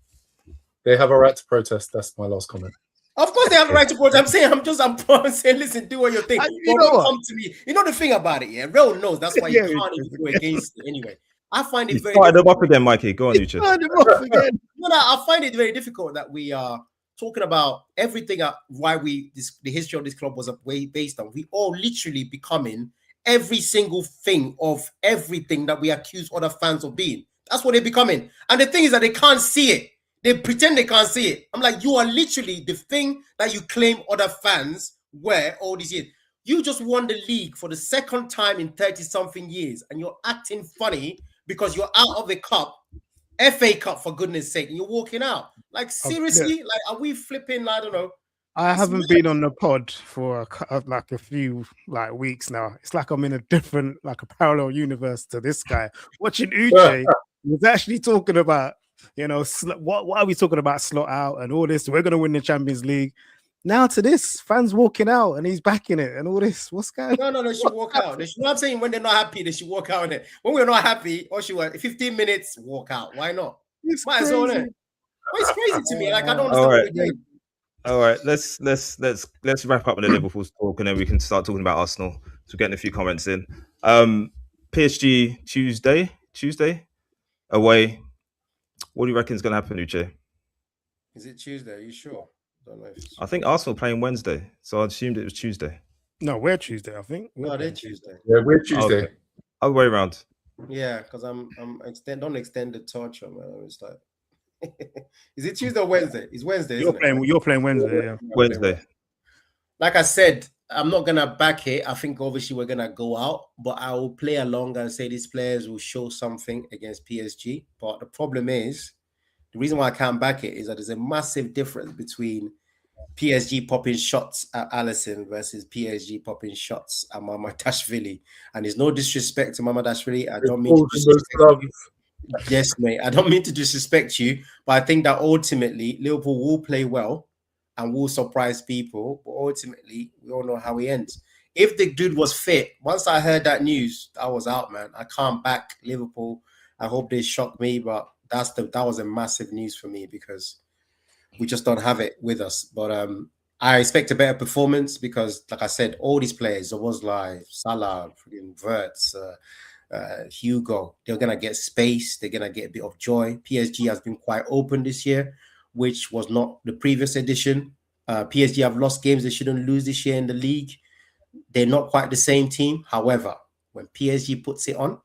they have a right to protest. That's my last comment.
Of course they have the right to protest. I'm saying, listen, do what you think. Come to me. The thing about it, Real knows that's why you can't even go against it anyway. I find it very
started them up again, Mikey. Go on, Uche.
I find it very difficult that we are talking about everything why the history of this club was based on. We all literally becoming every single thing of everything that we accuse other fans of being. That's what they're becoming. And the thing is that they can't see it. They pretend they can't see it. I'm like, you are literally the thing that you claim other fans were all these years. You just won the league for the second time in 30-something years, and you're acting funny because you're out of the cup, FA Cup, for goodness sake, and you're walking out. Like, seriously? Like, are we flipping? I don't know.
I haven't been on the pod for a few weeks now. It's like I'm in a different, a parallel universe to this guy. Watching Uche, he was actually talking about, what are we talking about? Slot out and all this. We're going to win the Champions League. Now to this, fans walking out and he's backing it and all this. What's going on?
No, they should walk out. I'm saying when they're not happy, they should walk out. When we're not happy, 15 minutes, walk out. Why not? Might as well. It's crazy to me. Like, I don't understand what we're doing.
All right, let's wrap up with the Liverpool talk, and then we can start talking about Arsenal. So, getting a few comments in. PSG Tuesday away. What do you reckon is going to happen, Uche?
Is it Tuesday? Are you sure? Don't know
I think Arsenal playing Wednesday, so I assumed it was Tuesday.
No, we're Tuesday. I think.
They're Tuesday.
Yeah, we're Tuesday.
Okay. Other way around.
Yeah, because don't extend the torture, man. It's like, is it Tuesday or Wednesday? It's Wednesday.
You're playing Wednesday. Yeah.
Wednesday.
Like I said, I'm not gonna back it. I think obviously we're gonna go out, but I will play along and say these players will show something against PSG. But the problem is, the reason why I can't back it is that there's a massive difference between PSG popping shots at Alisson versus PSG popping shots at Mamadashvili. And there's no disrespect to Mamadashvili. I don't mean to disrespect you. Yes, mate. I don't mean to disrespect you, but I think that ultimately Liverpool will play well and will surprise people. But ultimately, we all know how he ends. If the dude was fit, once I heard that news, I was out, man. I can't back Liverpool. I hope they shock me, but that was a massive news for me because we just don't have it with us. But I expect a better performance because, like I said, all these players, Szoboszlai, Salah, freaking Wirtz, Hugo, they're going to get space. They're going to get a bit of joy. PSG has been quite open this year, which was not the previous edition. PSG have lost games they shouldn't lose this year in the league. They're not quite the same team. However, when PSG puts it on,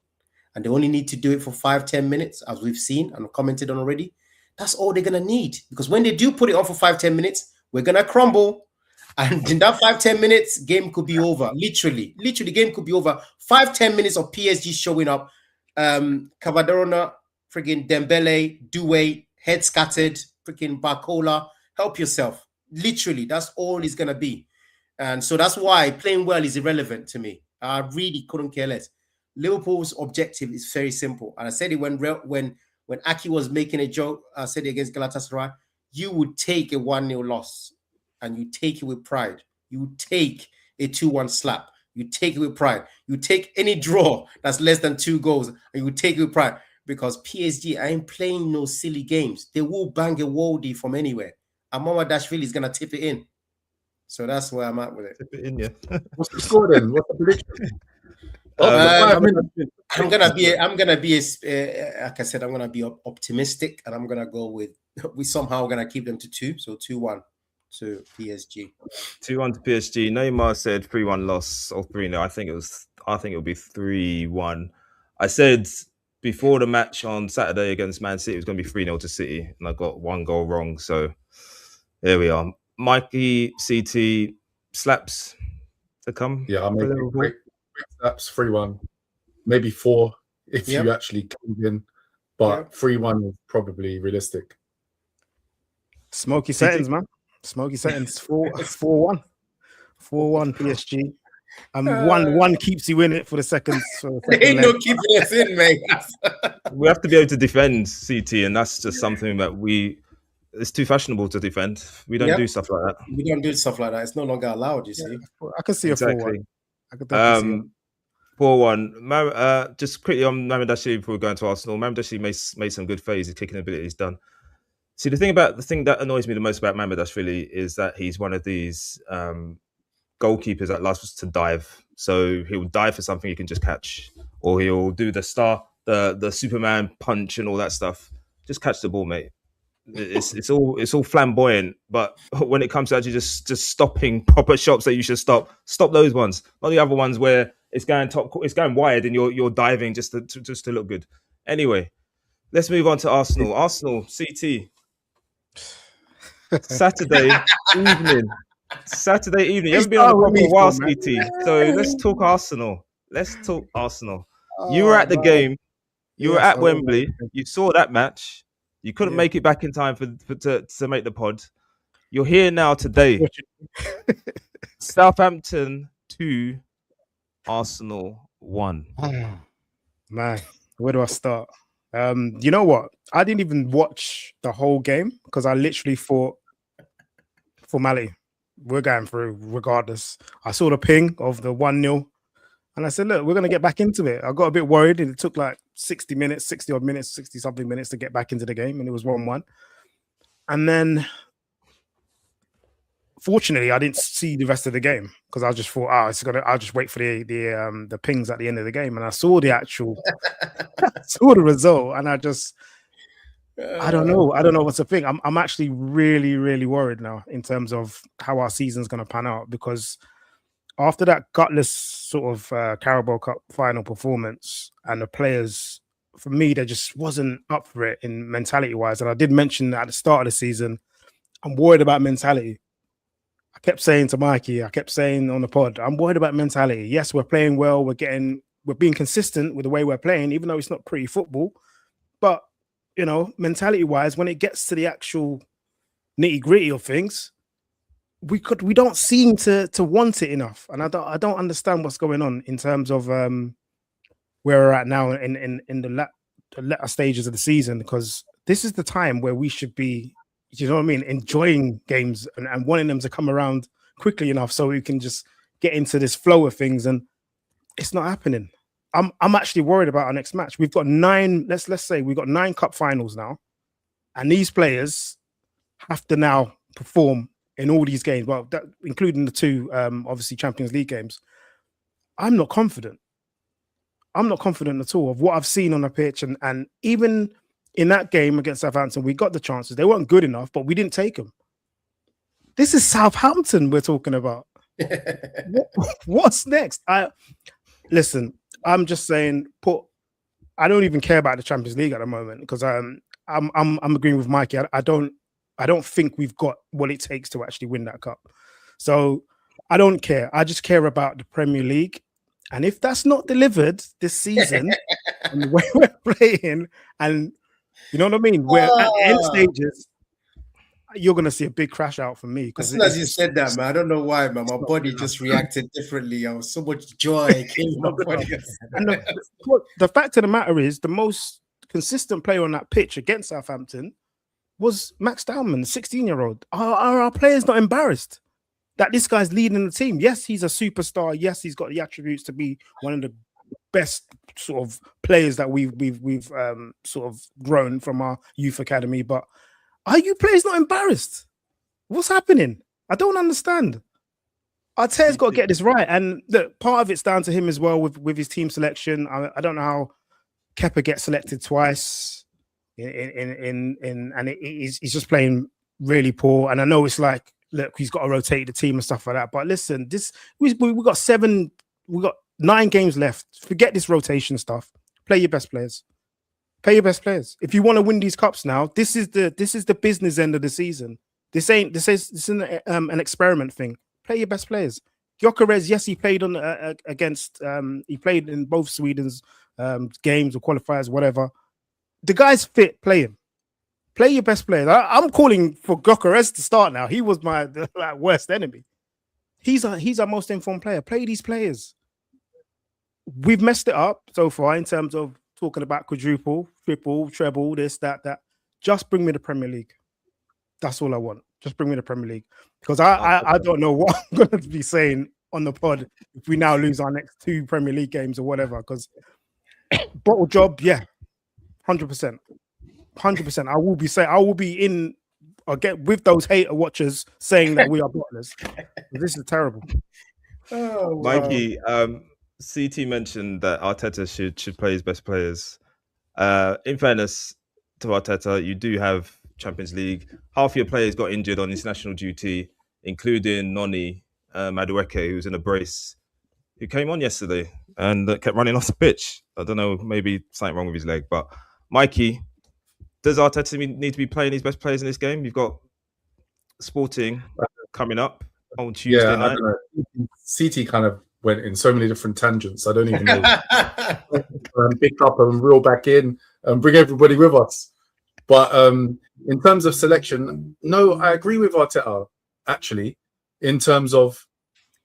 and they only need to do it for 5-10 minutes, as we've seen and commented on already, that's all they're going to need. Because when they do put it on for 5-10 minutes, we're going to crumble. And in that 5-10 minutes, game could be over. Literally, game could be over. 5-10 minutes of PSG showing up. Cavadorna, friggin' Dembele, Doué, head scattered, freaking Barcola. Help yourself. Literally, that's all it's going to be. And so that's why playing well is irrelevant to me. I really couldn't care less. Liverpool's objective is very simple. And I said it when Aki was making a joke, I said it against Galatasaray, you would take a 1-0 loss and you take it with pride. You would take a 2-1 slap. You take it with pride. You take any draw that's less than 2 goals and you would take it with pride because PSG ain't playing no silly games. They will bang a worldie from anywhere. And Mamadashvili is going to tip it in. So that's where I'm at with it.
Tip it in, yeah.
What's the score then? What's the prediction?
I'm gonna be like I said, I'm gonna be optimistic, and I'm gonna go with we somehow gonna keep them to 2, so 2-1 to PSG.
2-1 to PSG. Neymar said 3-1 loss or 3-0. I think it'll be 3-1. I said before the match on Saturday against Man City it was going to be 3-0 to City, and I got 1 goal wrong. So there we are. Mikey CT slaps to come.
Yeah, I'll make it quick slaps, 3-1, maybe 4 if you actually came in, but 3-1 is probably realistic.
Smoky settings, man. Smoky settings. 4-1 PSG. One keeps you in it for the second.
There ain't no keeping us in, mate.
We have to be able to defend CT, and that's just something that it's too fashionable to defend. We don't do stuff like that.
We don't do stuff like that. It's no longer allowed, you see.
I can see a 4-1. I could
4-1. Just quickly on Mamadashvili before we go into Arsenal. Mamadashvili made some good phases. His kicking ability is done. See, the thing that annoys me the most about Mamadashvili is that he's one of these goalkeepers that loves to dive. So he'll dive for something he can just catch, or he'll do the Superman punch and all that stuff. Just catch the ball, mate. It's all flamboyant, but when it comes to actually just stopping proper shots that you should stop those ones, not the other ones where it's going wide and you're diving just to look good. Anyway, let's move on to Arsenal. Arsenal CT Saturday evening. You haven't been on the proper while, CT. So let's talk Arsenal. You were at the game. You were at Wembley. You saw that match. You couldn't make it back in time to make the pod. You're here now today. Southampton 2, Arsenal 1.
Man, where do I start? You know what? I didn't even watch the whole game because I literally thought, formality, we're going through regardless. I saw the ping of the 1-0. And I said, look, we're going to get back into it. I got a bit worried. And it took like 60 something minutes to get back into the game. And it was 1-1. And then, fortunately, I didn't see the rest of the game because I just thought, I'll just wait for the pings at the end of the game. And I saw the saw the result. And I don't know what's the thing. I'm actually really, really worried now in terms of how our season's going to pan out because after that gutless sort of Carabao Cup final performance and the players, for me, they just wasn't up for it in mentality-wise. And I did mention at the start of the season, I'm worried about mentality. I kept saying to Mikey, I kept saying on the pod, I'm worried about mentality. Yes, we're playing well. We're being consistent with the way we're playing, even though it's not pretty football. But, you know, mentality wise, when it gets to the actual nitty gritty of things, we don't seem to want it enough. And I don't understand what's going on in terms of where we're at now in the latter stages of the season, because this is the time where we should be, you know what I mean, enjoying games and wanting them to come around quickly enough so we can just get into this flow of things, and it's not happening. I'm actually worried about our next match. We've got 9, let's say we've got 9 cup finals now, and these players have to now perform in all these games, well, including the 2 obviously Champions League games. I'm not confident. I'm not confident at all of what I've seen on the pitch, and even in that game against Southampton, we got the chances. They weren't good enough, but we didn't take them. This is Southampton we're talking about. What's next? Listen, I'm just saying, I don't even care about the Champions League at the moment, because I'm agreeing with Mikey. I don't think we've got what it takes to actually win that cup. So I don't care. I just care about the Premier League. And if that's not delivered this season, and the way we're playing, and you know what I mean, we're at the end stages, you're going to see a big crash out from me.
As soon as you said that, man, I don't know why, man. My body just reacted differently. I was so much joy came in my body.
And the fact of the matter is, the most consistent player on that pitch against Southampton was Max Dowman, 16-year-old. Are our players not embarrassed that this guy's leading the team? Yes, he's a superstar. Yes, he's got the attributes to be one of the best sort of players that we've sort of grown from our youth academy. But are you players not embarrassed? What's happening? I don't understand. Arteta's got to get this right, and look, part of it's down to him as well with his team selection. I don't know how Kepa gets selected twice, he's just playing really poor. And I know it's like, look, he's got to rotate the team and stuff like that. But listen, we got 9 games left. Forget this rotation stuff. Play your best players. Play your best players. If you want to win these cups now, this is the business end of the season. This isn't an experiment thing. Play your best players. Gyökeres, yes, he played he played in both Sweden's games or qualifiers, whatever. The guy's fit. Play him. Play your best players. I'm calling for Gyökeres to start now. He was my worst enemy. He's our most informed player. Play these players. We've messed it up so far in terms of talking about quadruple, triple, treble, this, that. Just bring me the Premier League. That's all I want. Just bring me the Premier League. Because I don't know what I'm going to be saying on the pod if we now lose our next 2 Premier League games or whatever. Because bottle job, yeah, 100%. 100%. I will be in, or get with those hater watchers saying that we are bottlers. This is terrible.
Oh,
Mikey, CT mentioned that Arteta should play his best players. In fairness to Arteta, you do have Champions League. Half your players got injured on international duty, including Noni Madueke, who was in a brace, who came on yesterday and kept running off the pitch. I don't know, maybe something wrong with his leg. But Mikey, does Arteta need to be playing his best players in this game? You've got Sporting coming up on Tuesday night.
CT kind of went in so many different tangents. I don't even know. Pick up and reel back in and bring everybody with us. But in terms of selection, no, I agree with Arteta, actually, in terms of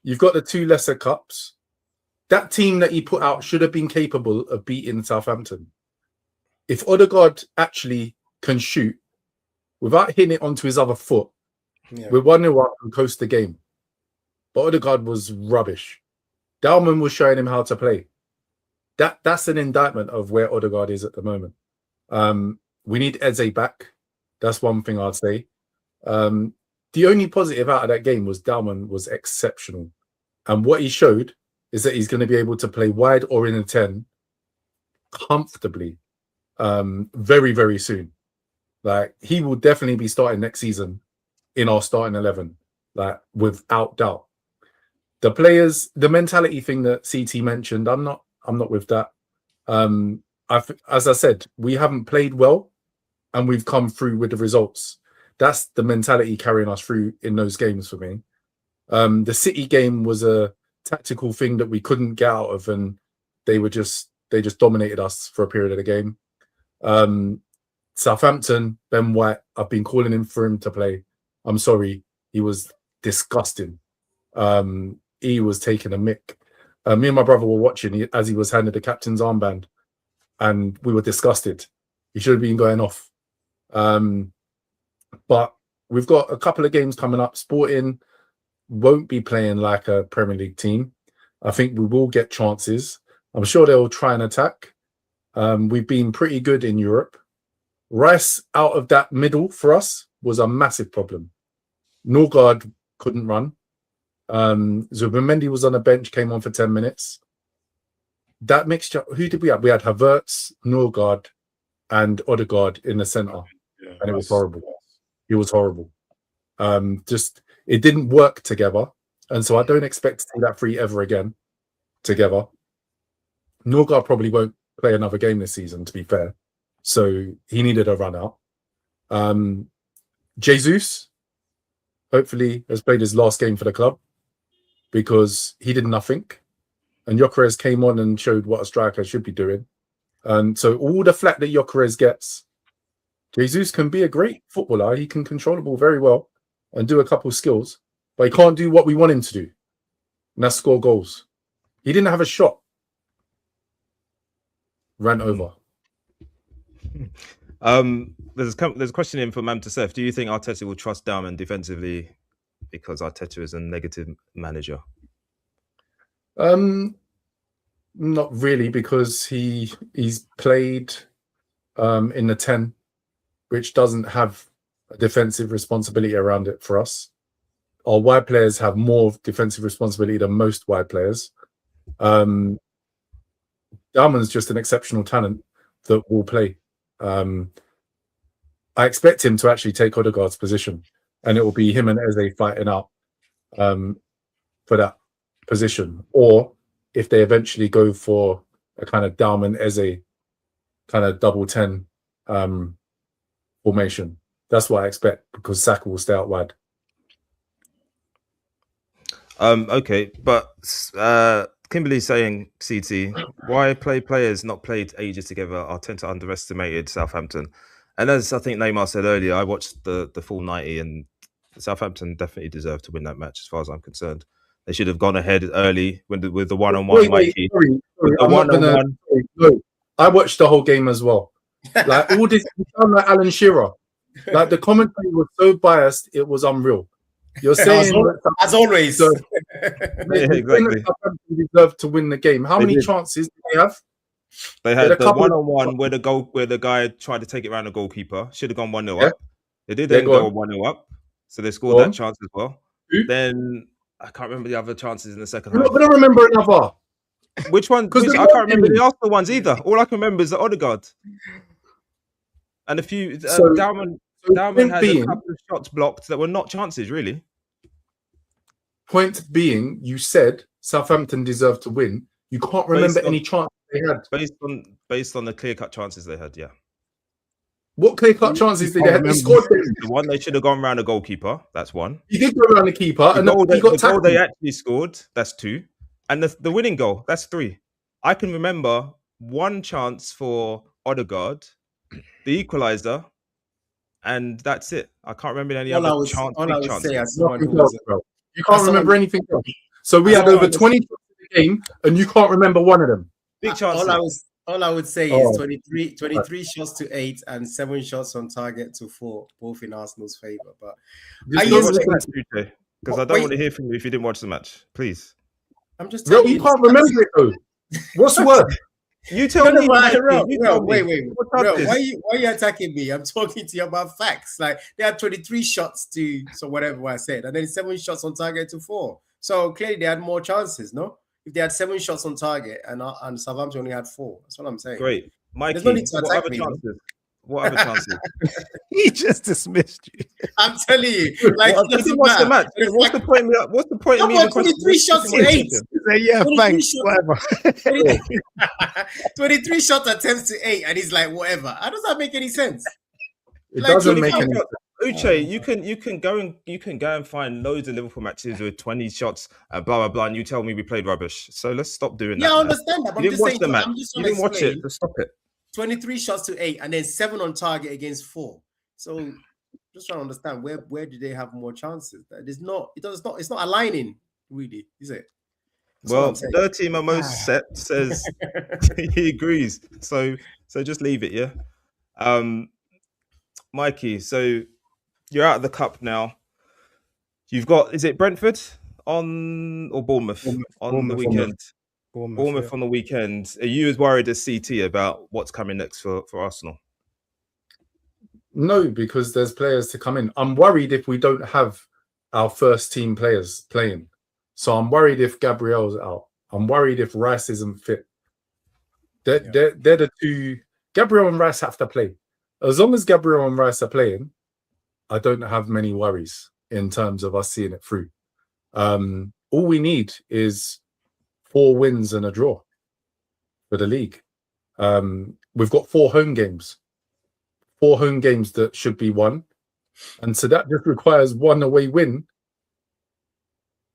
you've got the 2 lesser cups. That team that he put out should have been capable of beating Southampton. If Odegaard actually can shoot without hitting it onto his other foot, we're 1-0 up and coast the game. But Odegaard was rubbish. Dalman was showing him how to play. That's an indictment of where Odegaard is at the moment. We need Eze back. That's one thing I'd say. The only positive out of that game was Dalman was exceptional. And what he showed is that he's going to be able to play wide or in a 10 comfortably very, very soon. Like, he will definitely be starting next season in our starting 11, like, without doubt. The players, the mentality thing that CT mentioned, I'm not with that. As I said, we haven't played well and we've come through with the results. That's the mentality carrying us through in those games for me. The City game was a tactical thing that we couldn't get out of, and they just dominated us for a period of the game. Southampton, Ben White, I've been calling him for him to play. I'm sorry, he was disgusting. He was taking a mick. Me and my brother were watching as he was handed the captain's armband, and we were disgusted. He should have been going off. But we've got a couple of games coming up. Sporting won't be playing like a Premier League team. I think we will get chances. I'm sure they'll try and attack. We've been pretty good in Europe. Rice out of that middle for us was a massive problem. Norgard couldn't run. Zubimendi was on the bench, came on for 10 minutes. That mixture, who did we have? We had Havertz, Norgard, and Odegaard in the centre.
Yeah,
and it was horrible. It was horrible. It didn't work together. And so I don't expect to see that three ever again together. Norgard probably won't play another game this season, to be fair. So he needed a run out. Jesus, hopefully, has played his last game for the club because he did nothing. And Gyökeres came on and showed what a striker should be doing. And so all the flack that Gyökeres gets, Jesus can be a great footballer. He can control the ball very well and do a couple of skills, but he can't do what we want him to do. And that's score goals. He didn't have a shot. Ran over.
There's a question in from Mamtasef. Do you think Arteta will trust Dalman defensively because Arteta is a negative manager?
Not really, because he's played in the 10, which doesn't have a defensive responsibility around it for us. Our wide players have more defensive responsibility than most wide players. Dalman's just an exceptional talent that will play. I expect him to actually take Odegaard's position, and it will be him and Eze fighting out for that position. Or if they eventually go for a kind of Dalman Eze kind of double 10 formation, that's what I expect, because Saka will stay out wide.
Okay, but Kimberly's saying, CT, why play players not played ages together? Arteta underestimated Southampton. And as I think Neymar said earlier, I watched the full 90, and Southampton definitely deserved to win that match as far as I'm concerned. They should have gone ahead early with the one-on-one.
No, I watched the whole game as well. Like all this, you sound like Alan Shearer. Like the commentary was so biased, it was unreal. You're saying
as always,
exactly. Deserved to win the game. How many chances did they have?
They had the one-on-one where the guy tried to take it around the goalkeeper. Should have gone 1-0 up. They did then go 1-0 up, so they scored that chance as well. Then I can't remember the other chances in the second half.
I don't remember another.
Which one? I can't remember the Arsenal ones either. All I can remember is the Odegaard and a few. Dalman had a couple of shots blocked that were not chances, really.
Point being, you said Southampton deserved to win. You can't remember any chance they had.
Based on the clear-cut chances they had, yeah.
What clear-cut chances did they have? They scored
the one they should have gone around the goalkeeper. That's one.
He did go around the keeper, and he got tackled.
The goal they actually scored. That's 2, and the winning goal. That's 3. I can remember one chance for Odegaard, the equaliser, and that's it. I can't remember any other chance.
All I would say, as someone
you can't remember anything else. So we had over 20 shots in the game, and you can't remember one of them.
Big chances.
All I would say is 23 shots to 8 and 7 shots on target to 4, both in Arsenal's favour. But
because I don't want to hear from you if you didn't watch the match, please.
I'm just telling you.
You can't remember it though. What's worse?
You tell me.
Wait. Why are you attacking me? I'm talking to you about facts. Like they had 23 shots to whatever I said, and then 7 shots on target to 4. So clearly they had more chances, no? If they had 7 shots on target and Southampton only had 4, that's what I'm saying.
Great, Mikey.
There's no need to attack me.
What other chances?
He just dismissed you.
I'm telling you, like
what's the match? What's the point? What's the point?
No, 23 shots to 8.
Yeah, thanks. Whatever.
23 shot attempts to 8, and he's like, whatever. How does that make any sense?
It doesn't make any sense.
Uche, you can go and find loads of Liverpool matches with 20 shots and blah blah blah, and you tell me we played rubbish. So let's stop doing that.
Yeah, I understand that. But
You
I'm
didn't
just
watch
saying.
the match.
I'm just
You
trying to
didn't watch it.
explain.
So stop it.
23 shots to 8, and then 7 on target against 4. So just trying to understand where do they have more chances? It's not aligning, really, is it? That's all
Well,
I'm saying.
Dirty Momo's set says he agrees. So just leave it, yeah. Mikey, so you're out of the cup now. You've got, is it Brentford on or Bournemouth on the weekend? Bournemouth on the weekend. Are you as worried as CT about what's coming next for Arsenal?
No, because there's players to come in. I'm worried if we don't have our first team players playing. So I'm worried if Gabriel's out. I'm worried if Rice isn't fit. They're the two. Gabriel and Rice have to play. As long as Gabriel and Rice are playing, I don't have many worries in terms of us seeing it through. All we need is 4 wins and a draw for the league. We've got 4 home games. 4 home games that should be won. And so that just requires 1 away win.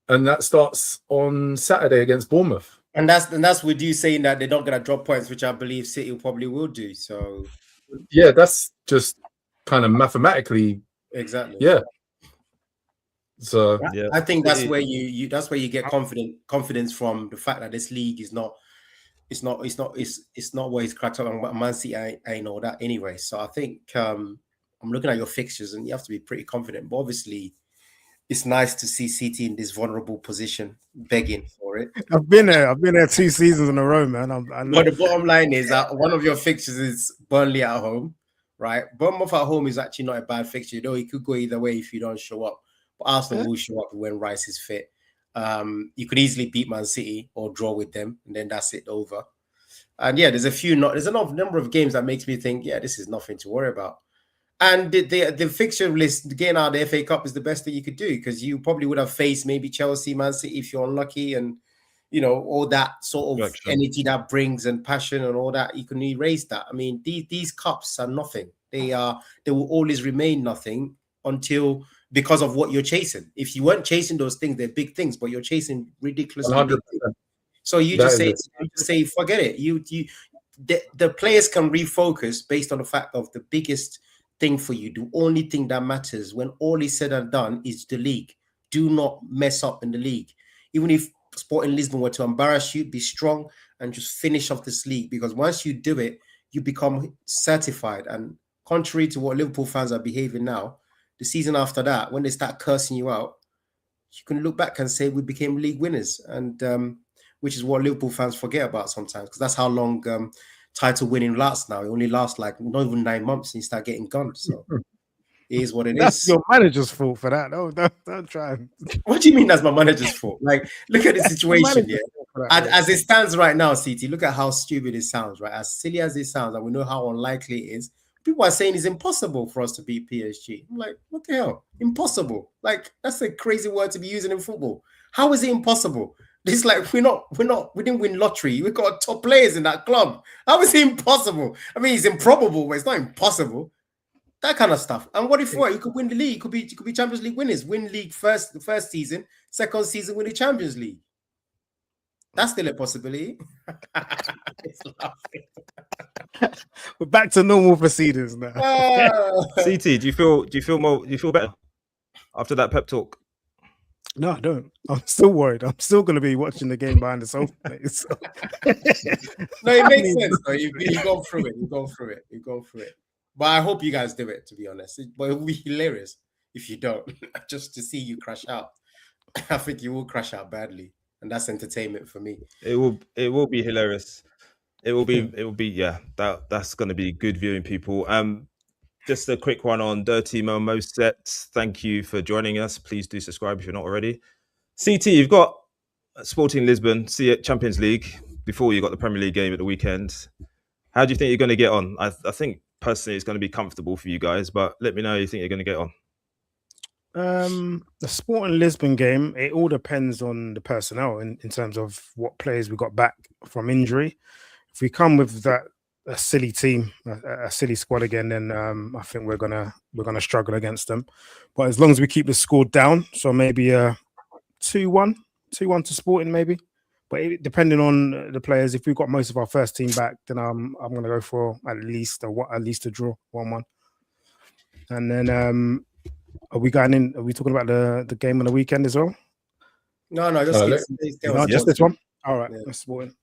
And that starts on Saturday against Bournemouth.
And that's with you saying that they're not going to drop points, which I believe City probably will do. So
yeah, that's just kind of mathematically.
Exactly.
Yeah. So
yeah,
I think that's where you get confidence from the fact that this league is not. It's not where it's cracked up, and Man City ain't all that anyway. So I think I'm looking at your fixtures, and you have to be pretty confident. But obviously, it's nice to see City in this vulnerable position, begging for it.
I've been there 2 seasons in a row, man.
But the bottom line is that one of your fixtures is Burnley at home, right? Bournemouth at home is actually not a bad fixture. You know, it could go either way if you don't show up. But Arsenal will show up when Rice is fit. You could easily beat Man City or draw with them, and then that's it over. And yeah, there's a number of games that makes me think, yeah, this is nothing to worry about. And the fixture list, getting out of the FA Cup is the best thing you could do, because you probably would have faced maybe Chelsea, Man City if you're unlucky, and all that sort of energy that brings and passion and all that. You can erase that. I mean, these cups are nothing. They will always remain nothing because of what you're chasing. If you weren't chasing those things, they're big things, but you're chasing ridiculously
100%.
big things. So you just say, forget it. The players can refocus based on the fact of the biggest thing for you. The only thing that matters when all is said and done is the league. Do not mess up in the league. Even if Sporting Lisbon were to embarrass you, be strong and just finish off this league, because once you do it, you become certified. And contrary to what Liverpool fans are behaving now, the season after that, when they start cursing you out, you can look back and say we became league winners, and which is what Liverpool fans forget about sometimes, because that's how long title winning lasts now. It only lasts like not even 9 months and you start getting gunned. So it is what it
that's
is.
Your manager's fault for that. No, don't try.
What do you mean that's my manager's fault? Like, look at the situation here. As it stands right now, CT, look at how stupid it sounds, right? As silly as it sounds, and we know how unlikely it is. People are saying it's impossible for us to beat PSG. I'm like, what the hell? Impossible. Like, that's a crazy word to be using in football. How is it impossible? It's like we didn't win lottery. We got top players in that club. How is it impossible? I mean, it's improbable, but it's not impossible. That kind of stuff. And what if you could win the league? You could be Champions League winners. Win league the first season, second season win the Champions League. That's still a possibility.
We're back to normal proceedings now.
CT, do you feel better after that pep talk?
No, I don't. I'm still worried. I'm still going to be watching the game behind the sofa. So.
No, it makes sense. Though. You've gone through it. You've gone through it. But I hope you guys do it, to be honest. But it would be hilarious if you don't, just to see you crash out. I think you will crash out badly, and that's entertainment for me.
It will be hilarious. It will be. Yeah, that's going to be good viewing, people. Just a quick one on Dirty Momo Sets. Thank you for joining us. Please do subscribe if you're not already. CT, you've got Sporting Lisbon, Champions League, before you got the Premier League game at the weekend. How do you think you're going to get on? I think personally it's going to be comfortable for you guys, but let me know how you think you're going to get on.
The Sporting Lisbon game, it all depends on the personnel in terms of what players we got back from injury. If we come with that a silly team, a silly squad again, then I think we're gonna struggle against them. But as long as we keep the score down, so maybe 2-1 to Sporting, maybe. But depending on the players, if we've got most of our first team back, then I'm gonna go for at least a draw, 1-1. And then are we talking about the game on the weekend as well?
No,
Just this one. All right,
Yeah.
that's Sporting.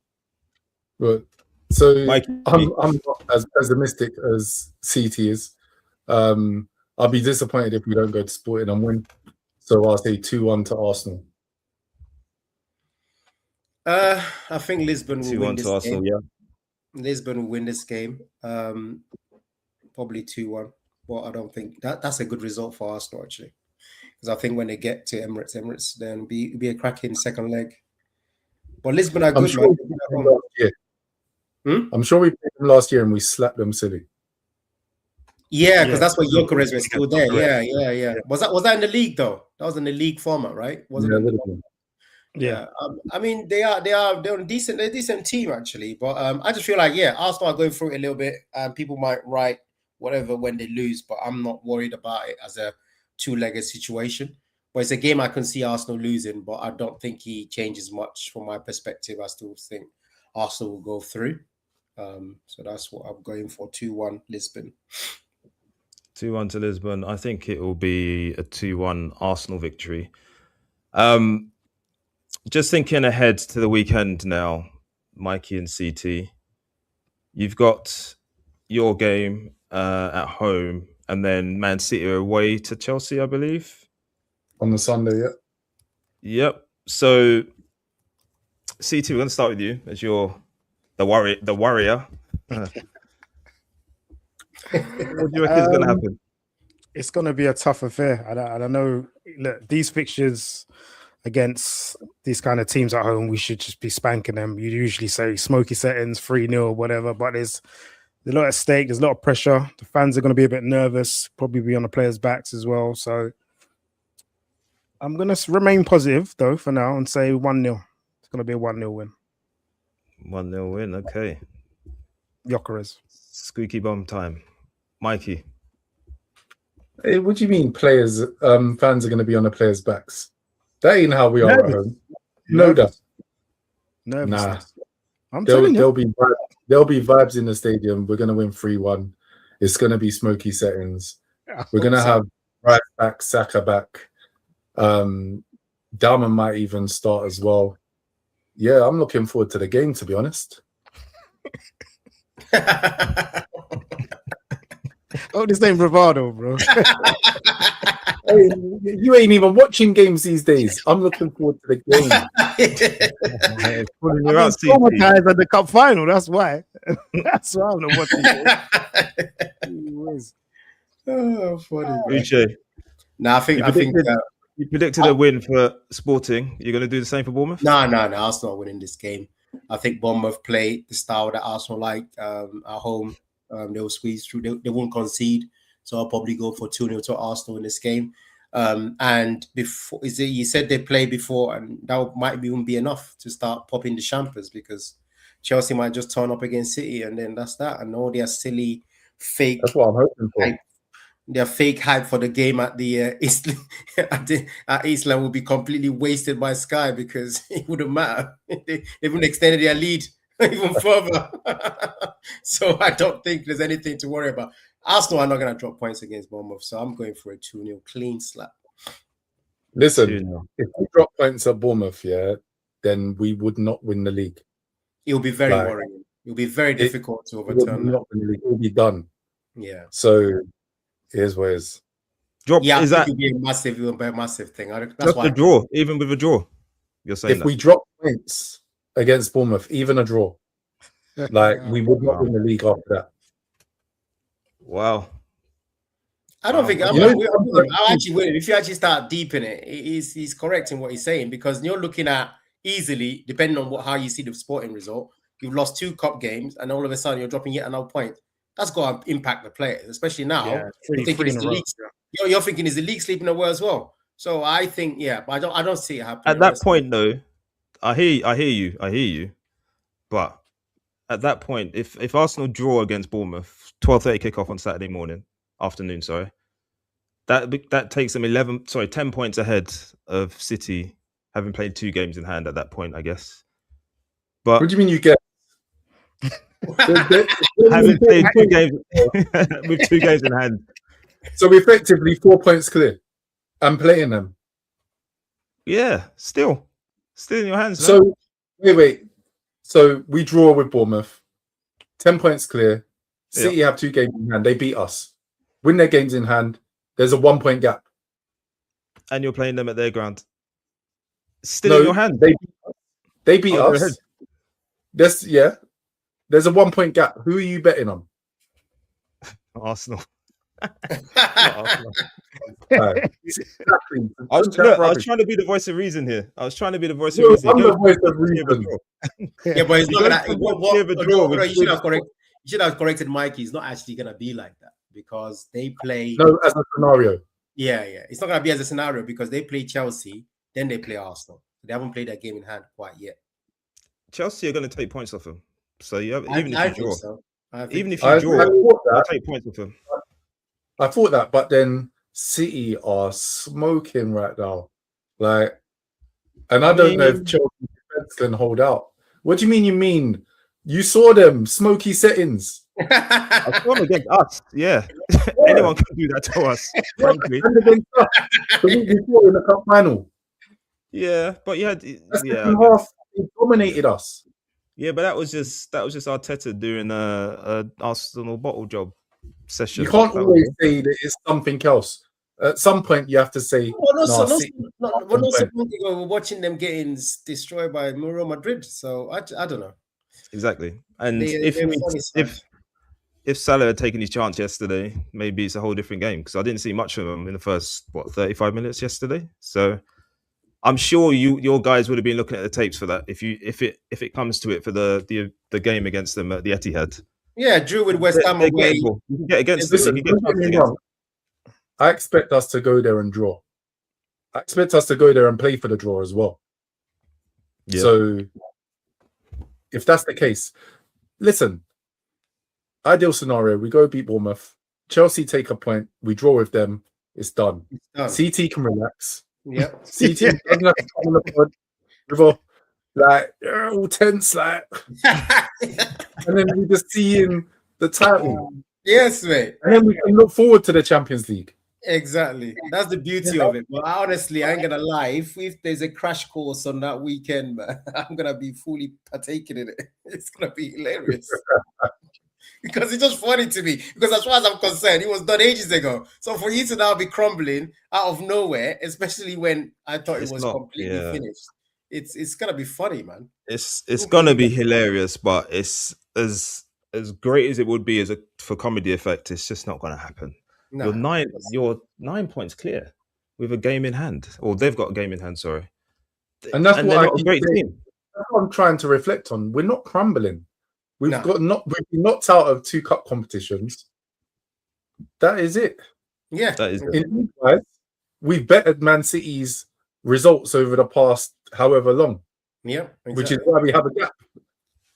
But so
Mike,
I'm not as pessimistic as CT is. I'll be disappointed if we don't go to Sporting and win. So I'll say 2-1 to Arsenal.
I think Lisbon will
2-1
win this
to Arsenal,
game.
yeah.
Lisbon will win this game. Probably 2-1. Well, I don't think that's a good result for Arsenal, actually. Because I think when they get to Emirates, then be a cracking second leg. But Lisbon are
I'm
good,
sure
man.
we played them last year. I'm sure we played them last year and we slapped them silly.
Yeah, because
Yeah.
that's where Gyökeres was still there.
Correct.
Yeah. Was that in the league though? That was in the league format, right? Wasn't
Yeah,
it?
would have been.
Yeah.
I mean, they're a decent team actually, but I just feel like Arsenal are going through it a little bit, and people might write whatever when they lose, but I'm not worried about it as a two-legged situation. But it's a game I can see Arsenal losing, but I don't think he changes much from my perspective. I still think Arsenal will go through. So that's what I'm going for: 2-1 Lisbon.
2-1 to Lisbon. I think it will be a 2-1 Arsenal victory. Just thinking ahead to the weekend now, Mikey and CT. You've got your game at home, and then Man City are away to Chelsea, I believe.
On the Sunday, yeah.
Yep. So, CT, we're going to start with you as you're the warrior. What do you reckon is going to happen?
It's going to be a tough affair. I don't know. Look, these fixtures against these kind of teams at home, we should just be spanking them. You usually say smoky settings, 3-0, whatever, but there's a lot at stake. There's a lot of pressure. The fans are going to be a bit nervous, probably be on the players' backs as well. So I'm going to remain positive, though, for now and say 1-0. It's going to be a 1-0 win.
1-0 win, okay.
Gyökeres.
Squeaky bum time. Mikey.
Hey, what do you mean players, fans are going to be on the players' backs? That ain't how we are at home. No, that.
Nervousness.
Nah.
I'm telling you.
There'll be vibes in the stadium. We're going to win 3-1. It's going to be smoky settings. We're going to have right back, Saka back. Dalman might even start as well. Yeah, I'm looking forward to the game, to be honest.
Oh, this ain't bravado, bro.
Hey, you ain't even watching games these days. I'm looking forward to the game.
Pulling
I'm
you out, CT.
traumatized at the cup final. That's why. That's why I'm not watching it.
Oh, funny.
Uche,
No, I think
you predicted a win for Sporting. You're going to do the same for Bournemouth?
No. Arsenal are winning this game. I think Bournemouth play the style that Arsenal like at home. They'll squeeze through. They won't concede. So I'll probably go for 2-0 to Arsenal in this game. And before, you said they played before, and that might even be enough to start popping the champers, because Chelsea might just turn up against City, and then that's that. And all their silly fake.
That's what I'm hoping for.
Their fake hype for the game at the at Eastland will be completely wasted by Sky, because it wouldn't matter. They even extended their lead even further. So I don't think there's anything to worry about. Arsenal are not going to drop points against Bournemouth, so I'm going for a 2-0 clean slap.
Listen,
2-0.
if we drop points at Bournemouth, then we would not win the league.
It will be very worrying. It will be very difficult to overturn that.
It will be done.
Yeah.
So here's where it's
Drop,
Yeah,
is
it
that
will be a massive thing. That's
just
why
a draw? Even with a draw, you're saying
if
that?
we drop points against Bournemouth, even a draw, like we would not win the league after that.
Wow.
I don't think
You
I'll actually win it. If you actually start deep in it, he's correct in what he's saying, because you're looking at easily, depending on how you see the Sporting result, you've lost 2 cup games, and all of a sudden you're dropping yet another point. That's got to impact the players, especially now.
Yeah,
you're thinking it's the league. You're thinking is the league sleeping away as well. So I think, but I don't see it happening.
At that point, though, I hear you, but at that point, if Arsenal draw against Bournemouth, 12:30 kickoff on Saturday afternoon, that takes them 10 points ahead of City, having played 2 games in hand at that point, I guess. But
What do you mean you get?
having played 2 games with 2 games in hand,
So effectively 4 points clear. I'm playing them.
yeah, still in your hands.
So wait. So we draw with Bournemouth, 10 points clear. City have 2 games in hand. They beat us. Win their games in hand. There's a 1 point gap.
And you're playing them at their ground. Still in your hand.
They beat us. There's a 1 point gap. Who are you betting on?
Arsenal.
Arsenal. Exactly.
I was trying to be the voice of reason here. I'm the voice of reason.
Yeah, but it's not gonna. You should have corrected Mikey. It's not actually gonna be like that because they play.
No, as a scenario.
Yeah. It's not gonna be as a scenario because they play Chelsea, then they play Arsenal. They haven't played that game in hand quite yet.
Chelsea are going to take points off them. So even if you draw, take points off them.
I thought that, but then City are smoking right now. Like, and I don't know if Chelsea defense can hold out. What do you mean? You saw them smoky settings.
I saw them against us. Yeah. Anyone can do that to us. Frankly,
and against us. The week before in the cup final.
Yeah, but half
he dominated us.
Yeah, but that was just Arteta doing a Arsenal bottle job session.
You can't always say that it's something else. At some point, you have to say.
We're watching them getting destroyed by Real Madrid, so I don't know.
Exactly, and if Salah had taken his chance yesterday, maybe it's a whole different game because I didn't see much of him in the first 35 minutes yesterday. So I'm sure your guys would have been looking at the tapes for that if it comes to it for the game against them at the Etihad.
Yeah, drew with West Ham away.
You can get against them.
I expect us to go there and draw. I expect us to go there and play for the draw as well. Yeah. So if that's the case, listen, ideal scenario, we go beat Bournemouth, Chelsea take a point, we draw with them, it's done. CT can relax.
Yeah.
CT doesn't have to come on the pod with all tense, and then we just see in the title.
Yes, mate.
And then we can look forward to the Champions League.
Exactly. That's the beauty of it. But honestly, I ain't gonna lie. If there's a crash course on that weekend, man, I'm gonna be fully partaking in it. It's gonna be hilarious. Because it's just funny to me. Because as far as I'm concerned, it was done ages ago. So for you to now be crumbling out of nowhere, especially when I thought it was completely finished, it's gonna be funny, man.
It's gonna be hilarious, but it's as great as it would be for comedy effect. It's just not gonna happen. No, you're 9 points clear with a game in hand, or they've got a game in hand. Sorry,
and that's what a great team. That's what I'm trying to reflect on. We're not crumbling. We've been knocked out of 2 cup competitions. That is it.
Yeah,
that is it.
In guys, we've bettered Man City's results over the past however long.
Yeah, exactly.
Which is why we have a gap.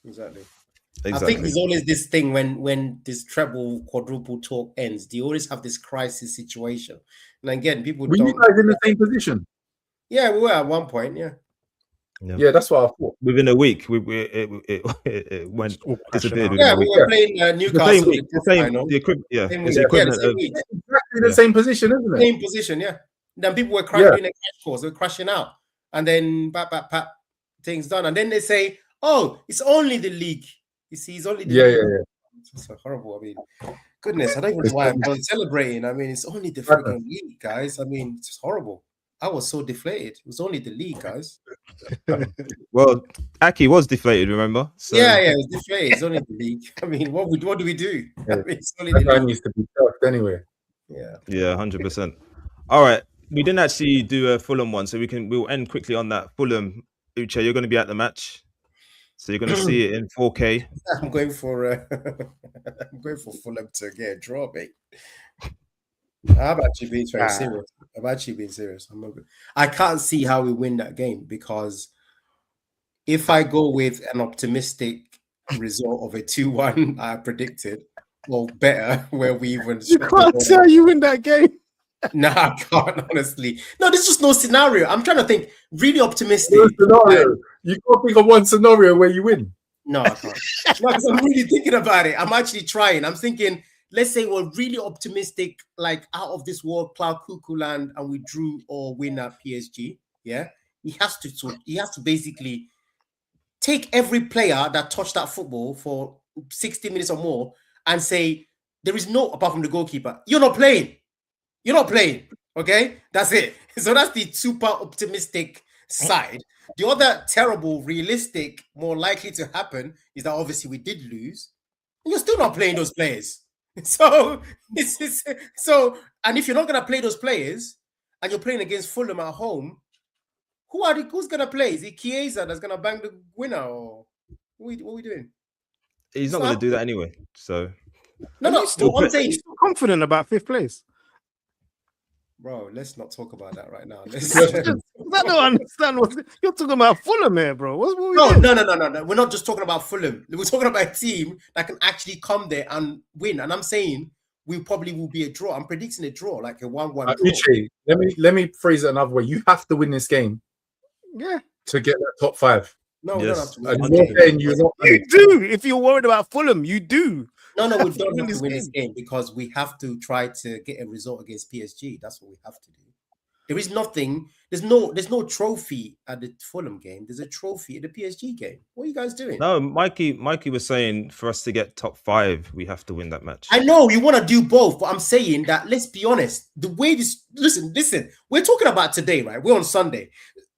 Exactly. I think there's always this thing when this treble quadruple talk ends, they always have this crisis situation. And again, people
were you guys in the same position?
Yeah, we were at one point, yeah.
Yeah, that's what I thought.
Within a week, it went disappeared.
Yeah, we were playing Newcastle.
The equivalent of
exactly the same position, isn't it?
Same position, yeah. Then people were crashing in a crash course, they were crashing out, and then things done, and then they say, "Oh, it's only the league." You see, it's only the league. It's so horrible. I mean, goodness, I don't even know why I'm celebrating. I mean, it's only the freaking league, guys. I mean, it's horrible. I was so deflated. It was only the league, guys.
Well, Aki was deflated, remember? So...
Yeah, it was deflated. It's only the league. I mean, what do we do?
Yeah.
I mean, it's only the league.
Needs to be tough anyway.
Yeah,
100%. All right, we didn't actually do a Fulham one, so we'll end quickly on that. Fulham, Uche, you're going to be at the match, so you're going to see it in 4K.
I'm going for Fulham to get a draw, mate. I'm actually being very serious. I can't see how we win that game because if I go with an optimistic result of a 2-1 I predicted, or better, where we even.
You can't tell you win that game.
Nah, I can't, honestly. No, there's just no scenario. I'm trying to think really optimistic.
No scenario. You can't think of one scenario where you win.
No, I can't. No, because I'm really thinking about it. I'm actually trying. I'm thinking, let's say we're really optimistic, like out of this world, cloud cuckoo land, and we drew or win at PSG. Yeah, he has to basically take every player that touched that football for 60 minutes or more and say, there is no, apart from the goalkeeper, you're not playing. You're not playing. Okay, that's it. So that's the super optimistic side. The other terrible, realistic, more likely to happen is that obviously we did lose. And you're still not playing those players. So and if you're not gonna play those players and you're playing against Fulham at home, who's gonna play? Is it Chiesa that's gonna bang the winner, or what are we doing?
He's not going to do that anyway. So
No. I'm saying,
He's still confident about 5th place.
bro, let's not talk about that right now.
I don't understand what you're talking about. Fulham here, bro. What we
No.
doing?
We're not just talking about Fulham. We're talking about a team that can actually come there and win. And I'm saying we probably will be a draw. I'm predicting a draw, like a 1-1 draw.
Uche, let me phrase it another way. You have to win this game
Yeah,
to get that top 5.
No, we don't have to
And
win.
you're saying you're not.
you do. If you're worried about Fulham, you do.
No, we
have to
don't
win
have to
this
win this game because we have to try to get a result against PSG. That's what we have to do. There is nothing. There's no trophy at the Fulham game. There's a trophy at the PSG game. What are you guys doing?
no, Mikey was saying for us to get top 5, we have to win that match.
I know you want to do both, but I'm saying that let's be honest. The way this listen, we're talking about today, right? We're on Sunday.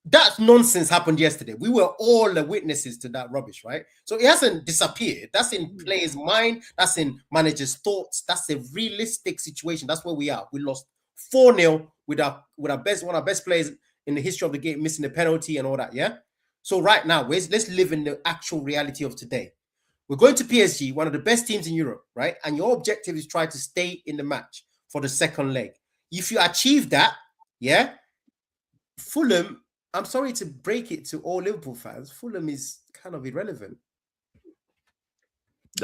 That nonsense happened yesterday. We were all the witnesses to that rubbish, right? So it hasn't disappeared. That's in players' mind. That's in managers' thoughts. That's a realistic situation. That's where we are. We lost 4-0 with one of our best players in the history of the game missing a penalty and all that. Yeah. So right now, let's live in the actual reality of today. We're going to PSG, one of the best teams in Europe, right? And your objective is try to stay in the match for the second leg. If you achieve that, yeah, Fulham. I'm sorry to break it to all Liverpool fans. Fulham is kind of irrelevant.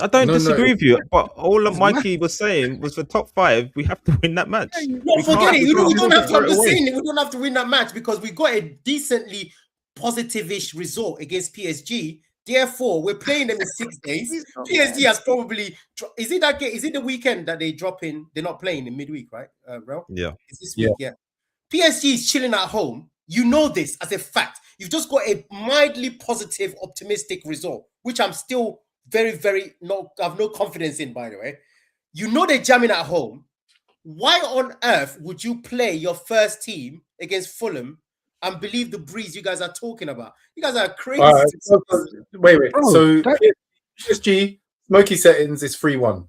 I don't disagree with you, but all that Mikey was saying was for top 5, we have to win that match.
No, forget it. We don't have to. I'm just saying we don't have to win that match because we got a decently positive-ish result against PSG. Therefore, we're playing them in 6 days. PSG has probably. Is it that game? Is it the weekend that they drop in? They're not playing in midweek, right? Rel?
Yeah.
It's this week, yeah. PSG is chilling at home. You know this as a fact. You've just got a mildly positive, optimistic result, which I'm still very, very have no confidence in, by the way. You know they're jamming at home. Why on earth would you play your first team against Fulham and believe the breeze you guys are talking about? You guys are crazy.
Wait. So PSG smoky settings is 3-1.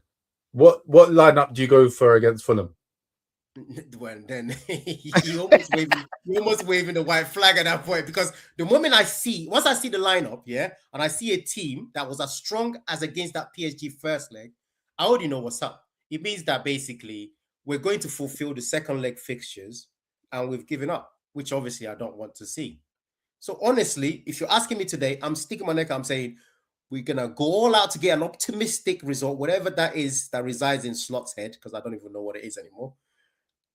What lineup do you go for against Fulham?
Well, then you almost waving the white flag at that point, because the moment once I see the lineup, yeah, and I see a team that was as strong as against that PSG first leg, I already know what's up. It means that basically we're going to fulfill the second leg fixtures and we've given up, which obviously I don't want to see. So honestly, if you're asking me today, I'm sticking my neck. I'm saying we're going to go all out to get an optimistic result, whatever that is that resides in Slot's head, because I don't even know what it is anymore.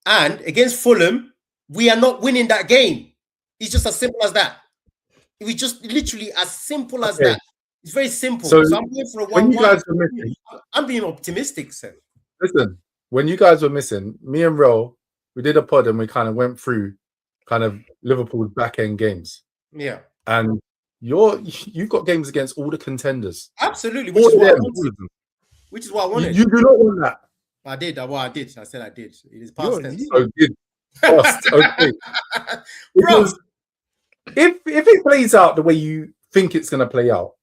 And against Fulham, we are not winning that game. It's just as simple as that. We just literally as simple as that. It's very simple. So I'm going for a 1-1. I'm being optimistic, sir.
Listen, when you guys were missing, me and Rel, we did a pod and we kind of went through kind of Liverpool's back end games.
Yeah.
And you've got games against all the contenders.
Absolutely.
Which
is what I wanted.
You do not want that.
I did. I said I did. It is past tense.
So good. Okay. Because if it plays out the way you think it's going to play out,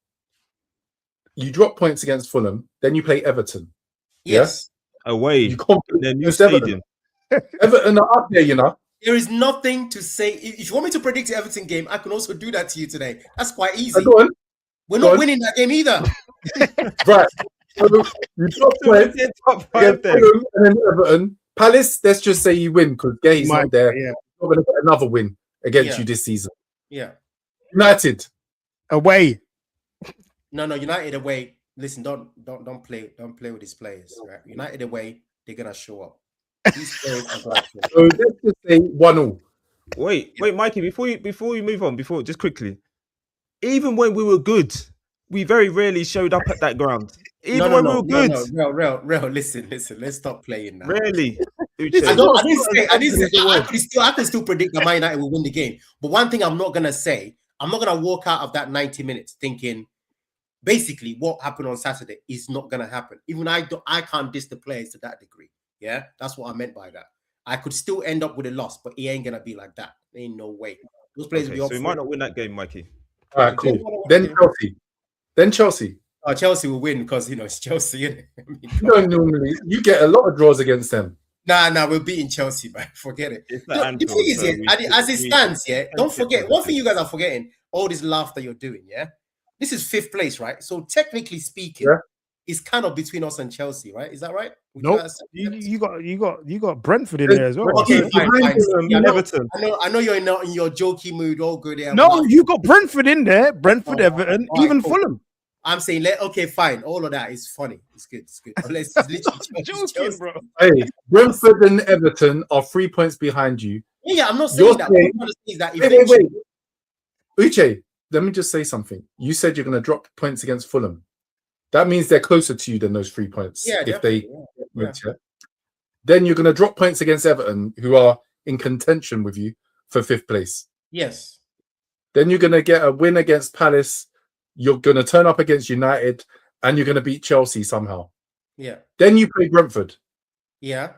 you drop points against Fulham, then you play Everton.
Yes.
Yeah? Away.
You confident
in their new stadium.
Everton are up there, you know.
There is nothing to say. If you want me to predict the Everton game, I can also do that to you today. That's quite easy.
Go on.
We're not winning that game either.
Right. So you drop points against Fulham and then Everton. Palace, let's just say you win because Gay's not there. Yeah. You're not going to get another win against you this season.
Yeah.
United.
Away.
No, United away. Listen, don't play with these players. Right? United away, they're gonna show up. These players are gonna show up.
So let's just say 1-1.
Wait, Mikey. Before you move on, just quickly. Even when we were good, we very rarely showed up at that ground. Even when we were good,
real. Listen. Let's stop playing now.
rarely.
I can still predict that Man United will win the game. But one thing I'm not gonna say, I'm not gonna walk out of that 90 minutes thinking basically what happened on Saturday is not gonna happen. Even I can't diss the players to that degree. Yeah, that's what I meant by that. I could still end up with a loss, but it ain't gonna be like that. There ain't no way. Those players will be
so we might not win that game, Mikey.
All right, cool. Then Chelsea.
Chelsea will win because it's Chelsea. Isn't it? I mean,
you get a lot of draws against them.
Nah, we're beating Chelsea, man. Forget it. The thing is, as it stands, don't forget one thing you guys are forgetting. All this laughter you're doing, this is 5th place, right? So technically speaking, it's kind of between us and Chelsea, right? Is that right?
Nope. You got Brentford in there as well.
Okay, fine.
Everton.
I know you're in your jokey mood. All good.
No, you got Brentford in there. Brentford, Everton, even
cool.
Fulham.
I'm saying, okay, fine. All of that is funny. It's good. It's literally
joking, bro.
Hey, Brentford and Everton are 3 points behind you.
Yeah, I'm not saying that.
Saying,
I'm saying that
wait. Uche, let me just say something. You said you're going to drop points against Fulham. That means they're closer to you than those 3 points.
Yeah,
if they Then you're going to drop points against Everton, who are in contention with you for 5th place.
Yes.
Then you're going to get a win against Palace. You're going to turn up against United, and you're going to beat Chelsea somehow.
Yeah.
Then you play Brentford.
Yeah.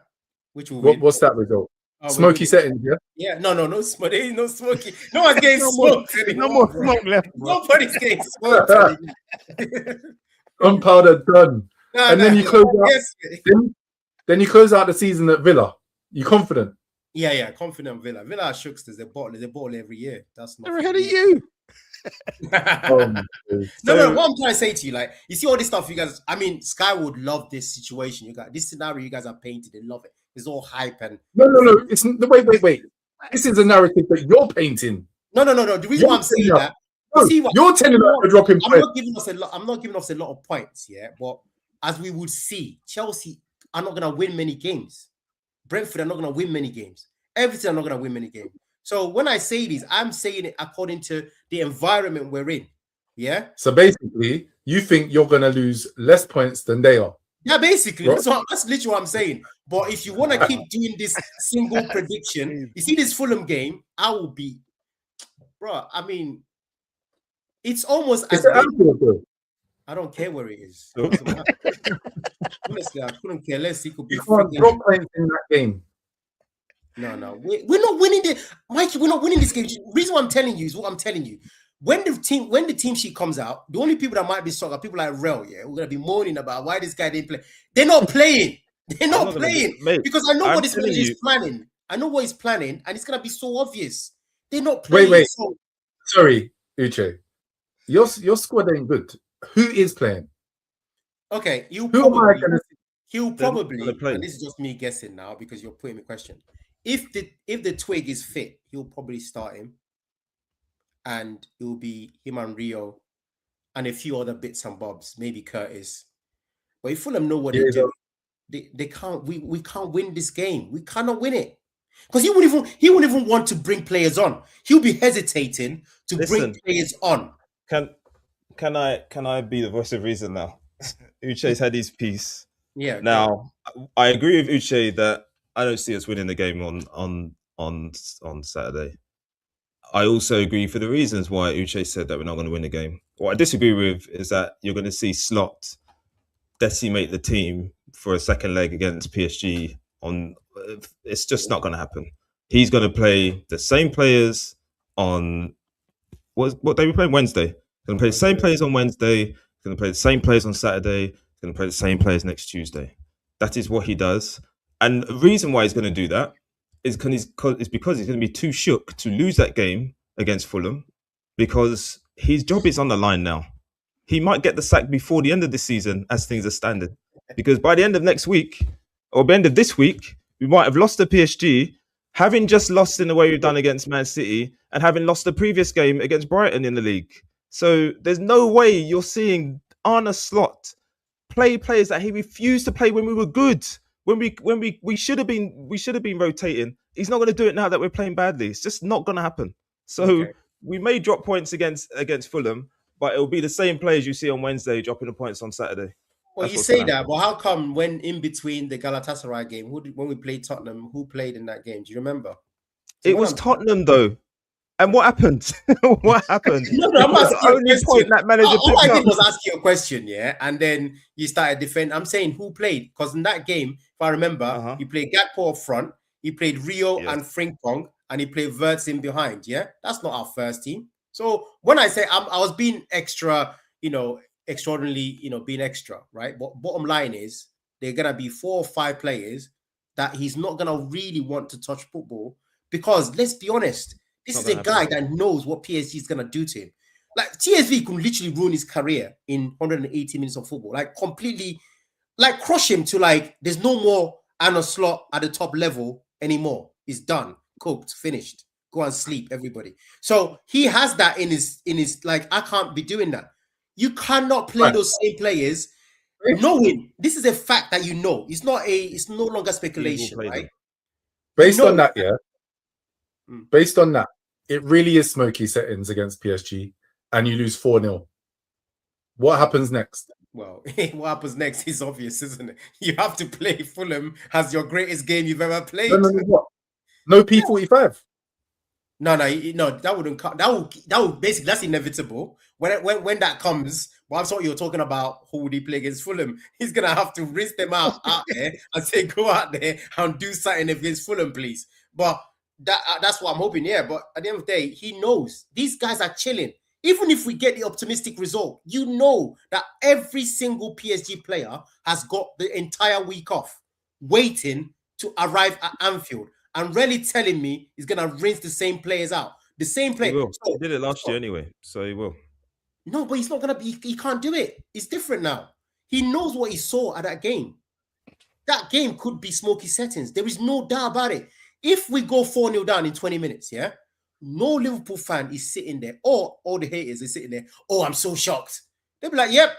Which will win.
What's that result? Smoky settings, yeah?
Yeah. No, smoke. There ain't no smoky. No one's getting smoked anymore.
No more smoke left.
Nobody's getting smoked.
Gunpowder done. Then you close out. Then you close out the season at Villa. You confident?
Yeah, confident Villa. Villa are shooksters. They bottle every year. That's not
they're ahead of you.
No. What I'm trying to say to you, you see all this stuff, you guys. I mean, Sky would love this situation. You got this scenario. You guys are painted. They love it. It's all hype and
no. It's wait. This is a narrative that you're painting.
No. The reason why I'm saying that.
You're telling us we're dropping points.
I'm not giving us a lot of points, but as we would see, Chelsea are not going to win many games. Brentford are not going to win many games. Everton are not going to win many games. So when I say this, I'm saying it according to the environment we're in. Yeah.
So basically, you think you're going to lose less points than they are.
Yeah, basically.
Right.
That's literally what I'm saying. But if you want to keep doing this single prediction, you see this Fulham game, I will be, bro. I mean, it's almost as I don't care where it is. Honestly, I couldn't care less. He could be.
You can't drop points in that game.
No. We're not winning Mikey, we're not winning this game. The reason why I'm telling you is what I'm telling you. When the team sheet comes out, the only people that might be shocked are people like Rel, we're gonna be moaning about why this guy didn't play. They're not playing. They're not playing because I know what this manager is planning. I know what he's planning, and it's gonna be so obvious. They're not playing.
Wait. Sorry, Uche. Your squad ain't good. Who is playing?
Okay, he'll probably, and this is just me guessing now because you're putting me question. If the twig is fit, he'll probably start him. And it will be him and Rio and a few other bits and bobs, maybe Curtis. But if Fulham know what they do, they can't. We can't win this game. We cannot win it because he wouldn't even want to bring players on. He'll be hesitating to bring players on.
Can I be the voice of reason now? Uche's had his piece.
Yeah.
Now I agree with Uche that I don't see us winning the game on Saturday. I also agree for the reasons why Uche said that we're not going to win the game. What I disagree with is that you're going to see Slot decimate the team for a second leg against PSG. It's just not going to happen. He's going to play the same players on what day we playing Wednesday. He's going to play the same players on Wednesday. He's going to play the same players on Saturday. He's going to play the same players next Tuesday. That is what he does. And the reason why he's going to do that is because he's going to be too shook to lose that game against Fulham because his job is on the line now. He might get the sack before the end of the season as things are standing. Because by the end of next week, or by the end of this week, we might have lost to PSG, having just lost in the way we've done against Man City, and having lost the previous game against Brighton in the league. So there's no way you're seeing Arne Slot play players that he refused to play when we were good. When we should have been rotating. He's not going to do it now that we're playing badly. It's just not going to happen. So
Okay.
we may drop points against Fulham, but it will be the same players you see on Wednesday dropping the points on Saturday.
Well,
That's
you
what's
say
gonna
that,
happen.
but how come when in between the Galatasaray game, when we played Tottenham, who played in that game? Do you remember? So
It
what
was
I'm-
Tottenham though. And what happened? What happened?
No,
It
I'm
was
asking
the
you a
only
question.
point that manager
All I
picked
did
up.
was ask you a question, yeah, and then you started defending. I'm saying who played, because in that game, if I remember, he played Gakpo up front, he played Rio
Yes.
and Frimpong, and he played Wirtz in behind. Yeah, that's not our first team. So when I say I was being extra, extraordinarily, being extra, right? But bottom line is they're gonna be 4 or 5 players that he's not gonna really want to touch football, because let's be honest, this
Not
is a
gonna
guy
happen.
that knows what PSG is gonna do to him. Like TSV can literally ruin his career in 180 minutes of football, like completely, like crush him to like there's no more Arne Slot at the top level anymore. He's done, cooked, finished. Go and sleep, everybody. So he has that in his like, I can't be doing that. You cannot play
Right.
those same players knowing this is a fact that it's no longer speculation,
play
right?
them.
Based
know
on that, yeah.
Mm.
Based on that, it really is smoky settings against PSG, and you lose 4-0. What happens next?
Well, what happens next is obvious, isn't it? You have to play Fulham as your greatest game you've ever played.
No, what? No P45.
No, that wouldn't come. That would basically, that's inevitable. When that comes, well, I'm sorry, you're talking about who would he play against Fulham? He's gonna have to rinse them out there and say, go out there and do something against Fulham, please. But that's what I'm hoping. Yeah, but at the end of the day, he knows these guys are chilling. Even if we get the optimistic result, you know that every single PSG player has got the entire week off, waiting to arrive at Anfield. And really telling me he's gonna rinse the same players out. The same
He
player.
will. He did it last year anyway, so he will.
No, but he's not gonna be. He can't do it. It's different now. He knows what he saw at that game. That game could be smoky settings. There is no doubt about it. If we go 4-0 down in 20 minutes, yeah, no Liverpool fan is sitting there, or all the haters are sitting there. Oh, I'm so shocked. They'll be like, yep.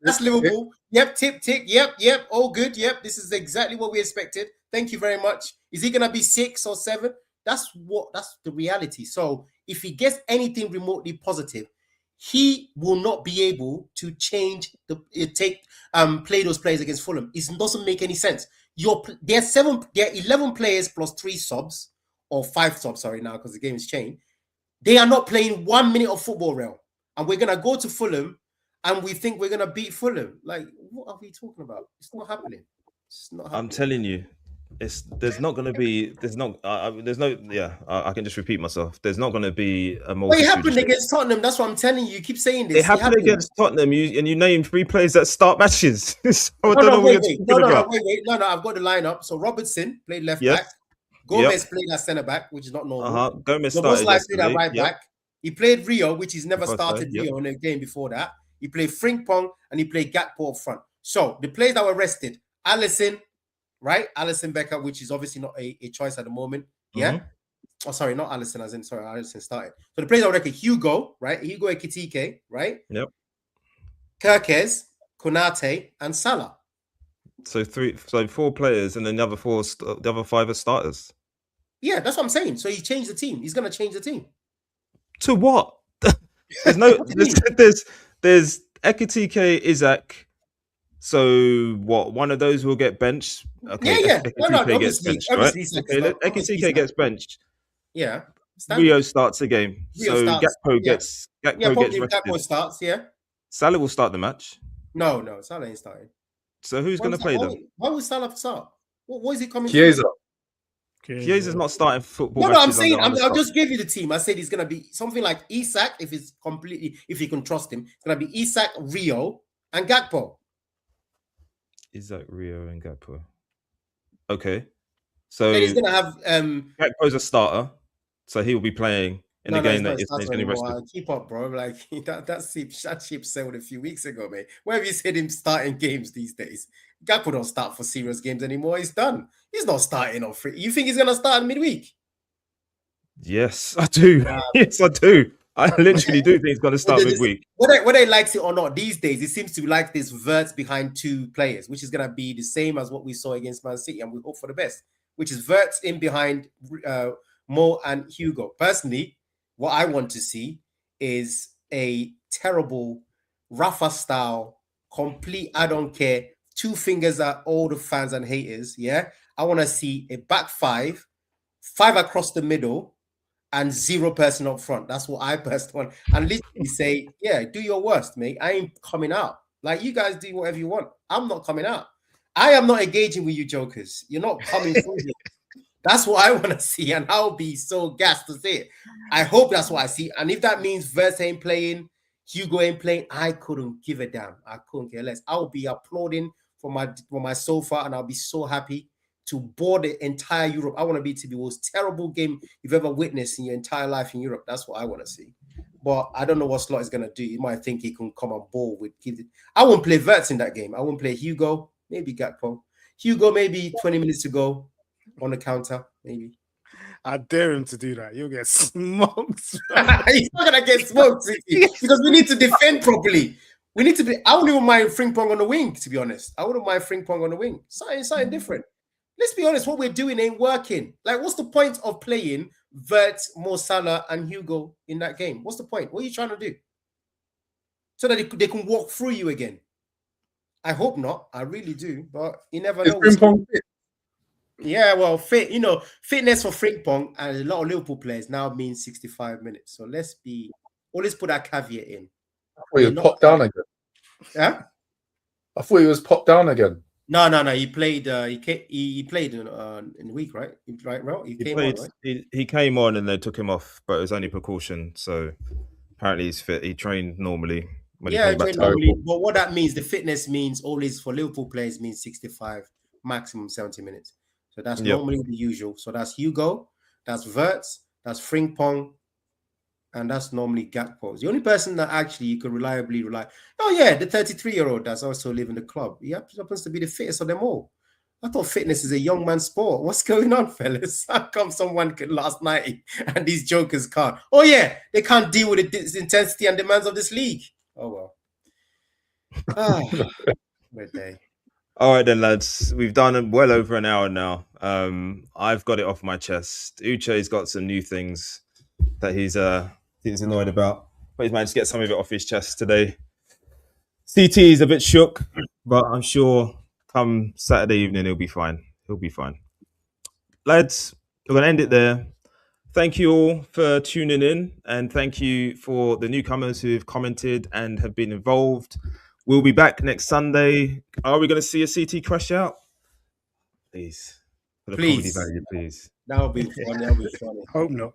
That's Liverpool. Yep, tick. Yep. All good. Yep, this is exactly what we expected. Thank you very much. Is he gonna be 6 or 7? That's the reality. So if he gets anything remotely positive, he will not be able to change play those players against Fulham. It doesn't make any sense. There are 11 players plus 3 subs, or 5 subs, sorry, now because the game is changed. They are not playing 1 minute of football, real. And we're gonna go to Fulham and we think we're gonna beat Fulham. Like, what are we talking about? It's not happening. It's not happening.
I'm telling you, there's no. I can just repeat myself. There's not going to be a
Well, it
multitude.
happened against Tottenham. That's what I'm telling you. You keep saying this.
It happened against Tottenham. You named 3 players that start matches. So I don't know what you're talking about.
Wait. No, I've got the lineup. So Robertson played left back. Gomez played as centre back, which is not normal.
Gomez started
played at right back. He played Rio, which he's never started
Yep.
Rio in a game before that. He played Frimpong and he played Gakpo up front. So the players that were rested, Alisson, right? Alisson Becker, which is obviously not a choice at the moment. Yeah.
Mhm.
Oh, sorry, not Alisson, Alisson started. So the players that were rested, Hugo, right? Hugo Ekitike, right?
Yep.
Kirkes, Konate, and Salah.
So 4 players, and then the other 5 are starters.
Yeah, that's what I'm saying. So he changed the team. He's gonna change the team.
To what? There's no. there's Ekitike, Isaac. So what? One of those will get benched. Okay.
Yeah.
Ekitike gets benched, right? Okay, Ekitike gets benched.
Yeah.
Rio starts the game.
Rio starts,
Gakpo gets rested.
Gakpo starts. Yeah.
Salah will start the match.
No, Salah ain't starting.
So who's going to play them?
Why would Salah start? What is he coming?
Chiesa.
Chiesa's not starting football.
No, I'm saying I'll just give you the team. I said he's gonna be something like Isak, if you can trust him. It's gonna be Isak, Rio, and Gakpo.
Isak, Rio, and Gakpo. Okay. So
then he's gonna have
Gakpo's a starter, so he will be playing in the game that he's going to rest.
Keep up, bro. Like that ship sailed a few weeks ago, mate. Where have you seen him starting games these days? Gakpo don't start for serious games anymore. He's done. He's not starting on free. You think he's gonna start in midweek?
Yes, I do. Yes, I do. I literally do think it's going to start
Whether
midweek.
they likes it or not, these days it seems to be like this Verts behind two players, which is going to be the same as what we saw against Man City, and we hope for the best. Which is Verts in behind Mo and Hugo. Personally, what I want to see is a terrible Rafa style, complete. I don't care. Two fingers at all the fans and haters. Yeah, I want to see a back five across the middle, and 0 person up front. That's what I personally want. And literally say, yeah, do your worst, mate. I ain't coming out. Like, you guys do whatever you want. I'm not coming out. I am not engaging with you jokers. You're not coming through here. That's what I want to see. And I'll be so gassed to see it. I hope that's what I see. And if that means Verts ain't playing, Hugo ain't playing, I couldn't give a damn. I couldn't care less. I'll be applauding from my sofa, and I'll be so happy to board the entire Europe. I want to be the most terrible game you've ever witnessed in your entire life in Europe. That's what I want to see. But I don't know what Slot is going to do. He might think he can come on board with. I won't play Verts in that game. I won't play Hugo, maybe Gakpo. Hugo, maybe 20 minutes to go on the counter, maybe.
I dare him to do that. You'll get smoked.
He's not going to get smoked because we need to defend properly. We need to be. I wouldn't even mind Frimpong on the wing, to be honest. I wouldn't mind Frimpong on the wing. Something different. Let's be honest, what we're doing ain't working. Like, what's the point of playing Verts, Mo Salah, and Hugo in that game? What's the point? What are you trying to do? So that they can walk through you again. I hope not. I really do. But you never know. Yeah, well, fitness for Frimpong and a lot of Liverpool players now means 65 minutes. So let's put that caveat in.
I thought he was popped down again.
Yeah?
I thought he was popped down again.
No. He played. He played in the week, right? Right. Well, he came on, right?
He came on and they took him off, but it was only precaution. So apparently he's fit. He trained normally when he came back to Liverpool.
But what that means, the fitness means always for Liverpool players means 65, maximum 70 minutes. So that's normally the usual. So that's Hugo, that's Verts, that's Frimpong, and that's normally Gakpo. The only person that actually you could reliably rely. Oh yeah, the 33-year-old that's also living the club. He happens to be the fittest of them all. I thought fitness is a young man's sport. What's going on, fellas? How come someone could last night and these jokers can't? Oh yeah, they can't deal with the intensity and demands of this league. Oh well. Great day.
All right then, lads. We've done well over an hour now. I've got it off my chest. Uche's got some new things that he's annoyed about, but he's managed to get some of it off his chest today. CT is a bit shook, but I'm sure come Saturday evening he'll be fine. He'll be fine. Lads, we're going to end it there. Thank you all for tuning in, and thank you for the newcomers who've commented and have been involved. We'll be back next Sunday. Are we going to see a CT crash out? Please. For the comedy value, please.
That'll be funny.
Hope not.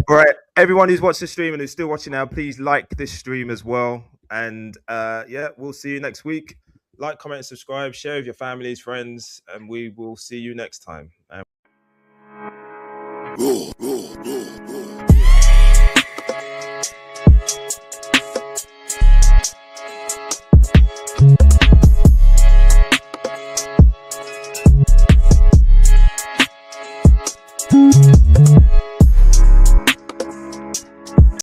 All right, everyone who's watched the stream and who's still watching now, please like this stream as well. And we'll see you next week. Like, comment, and subscribe. Share with your families, friends, and we will see you next time.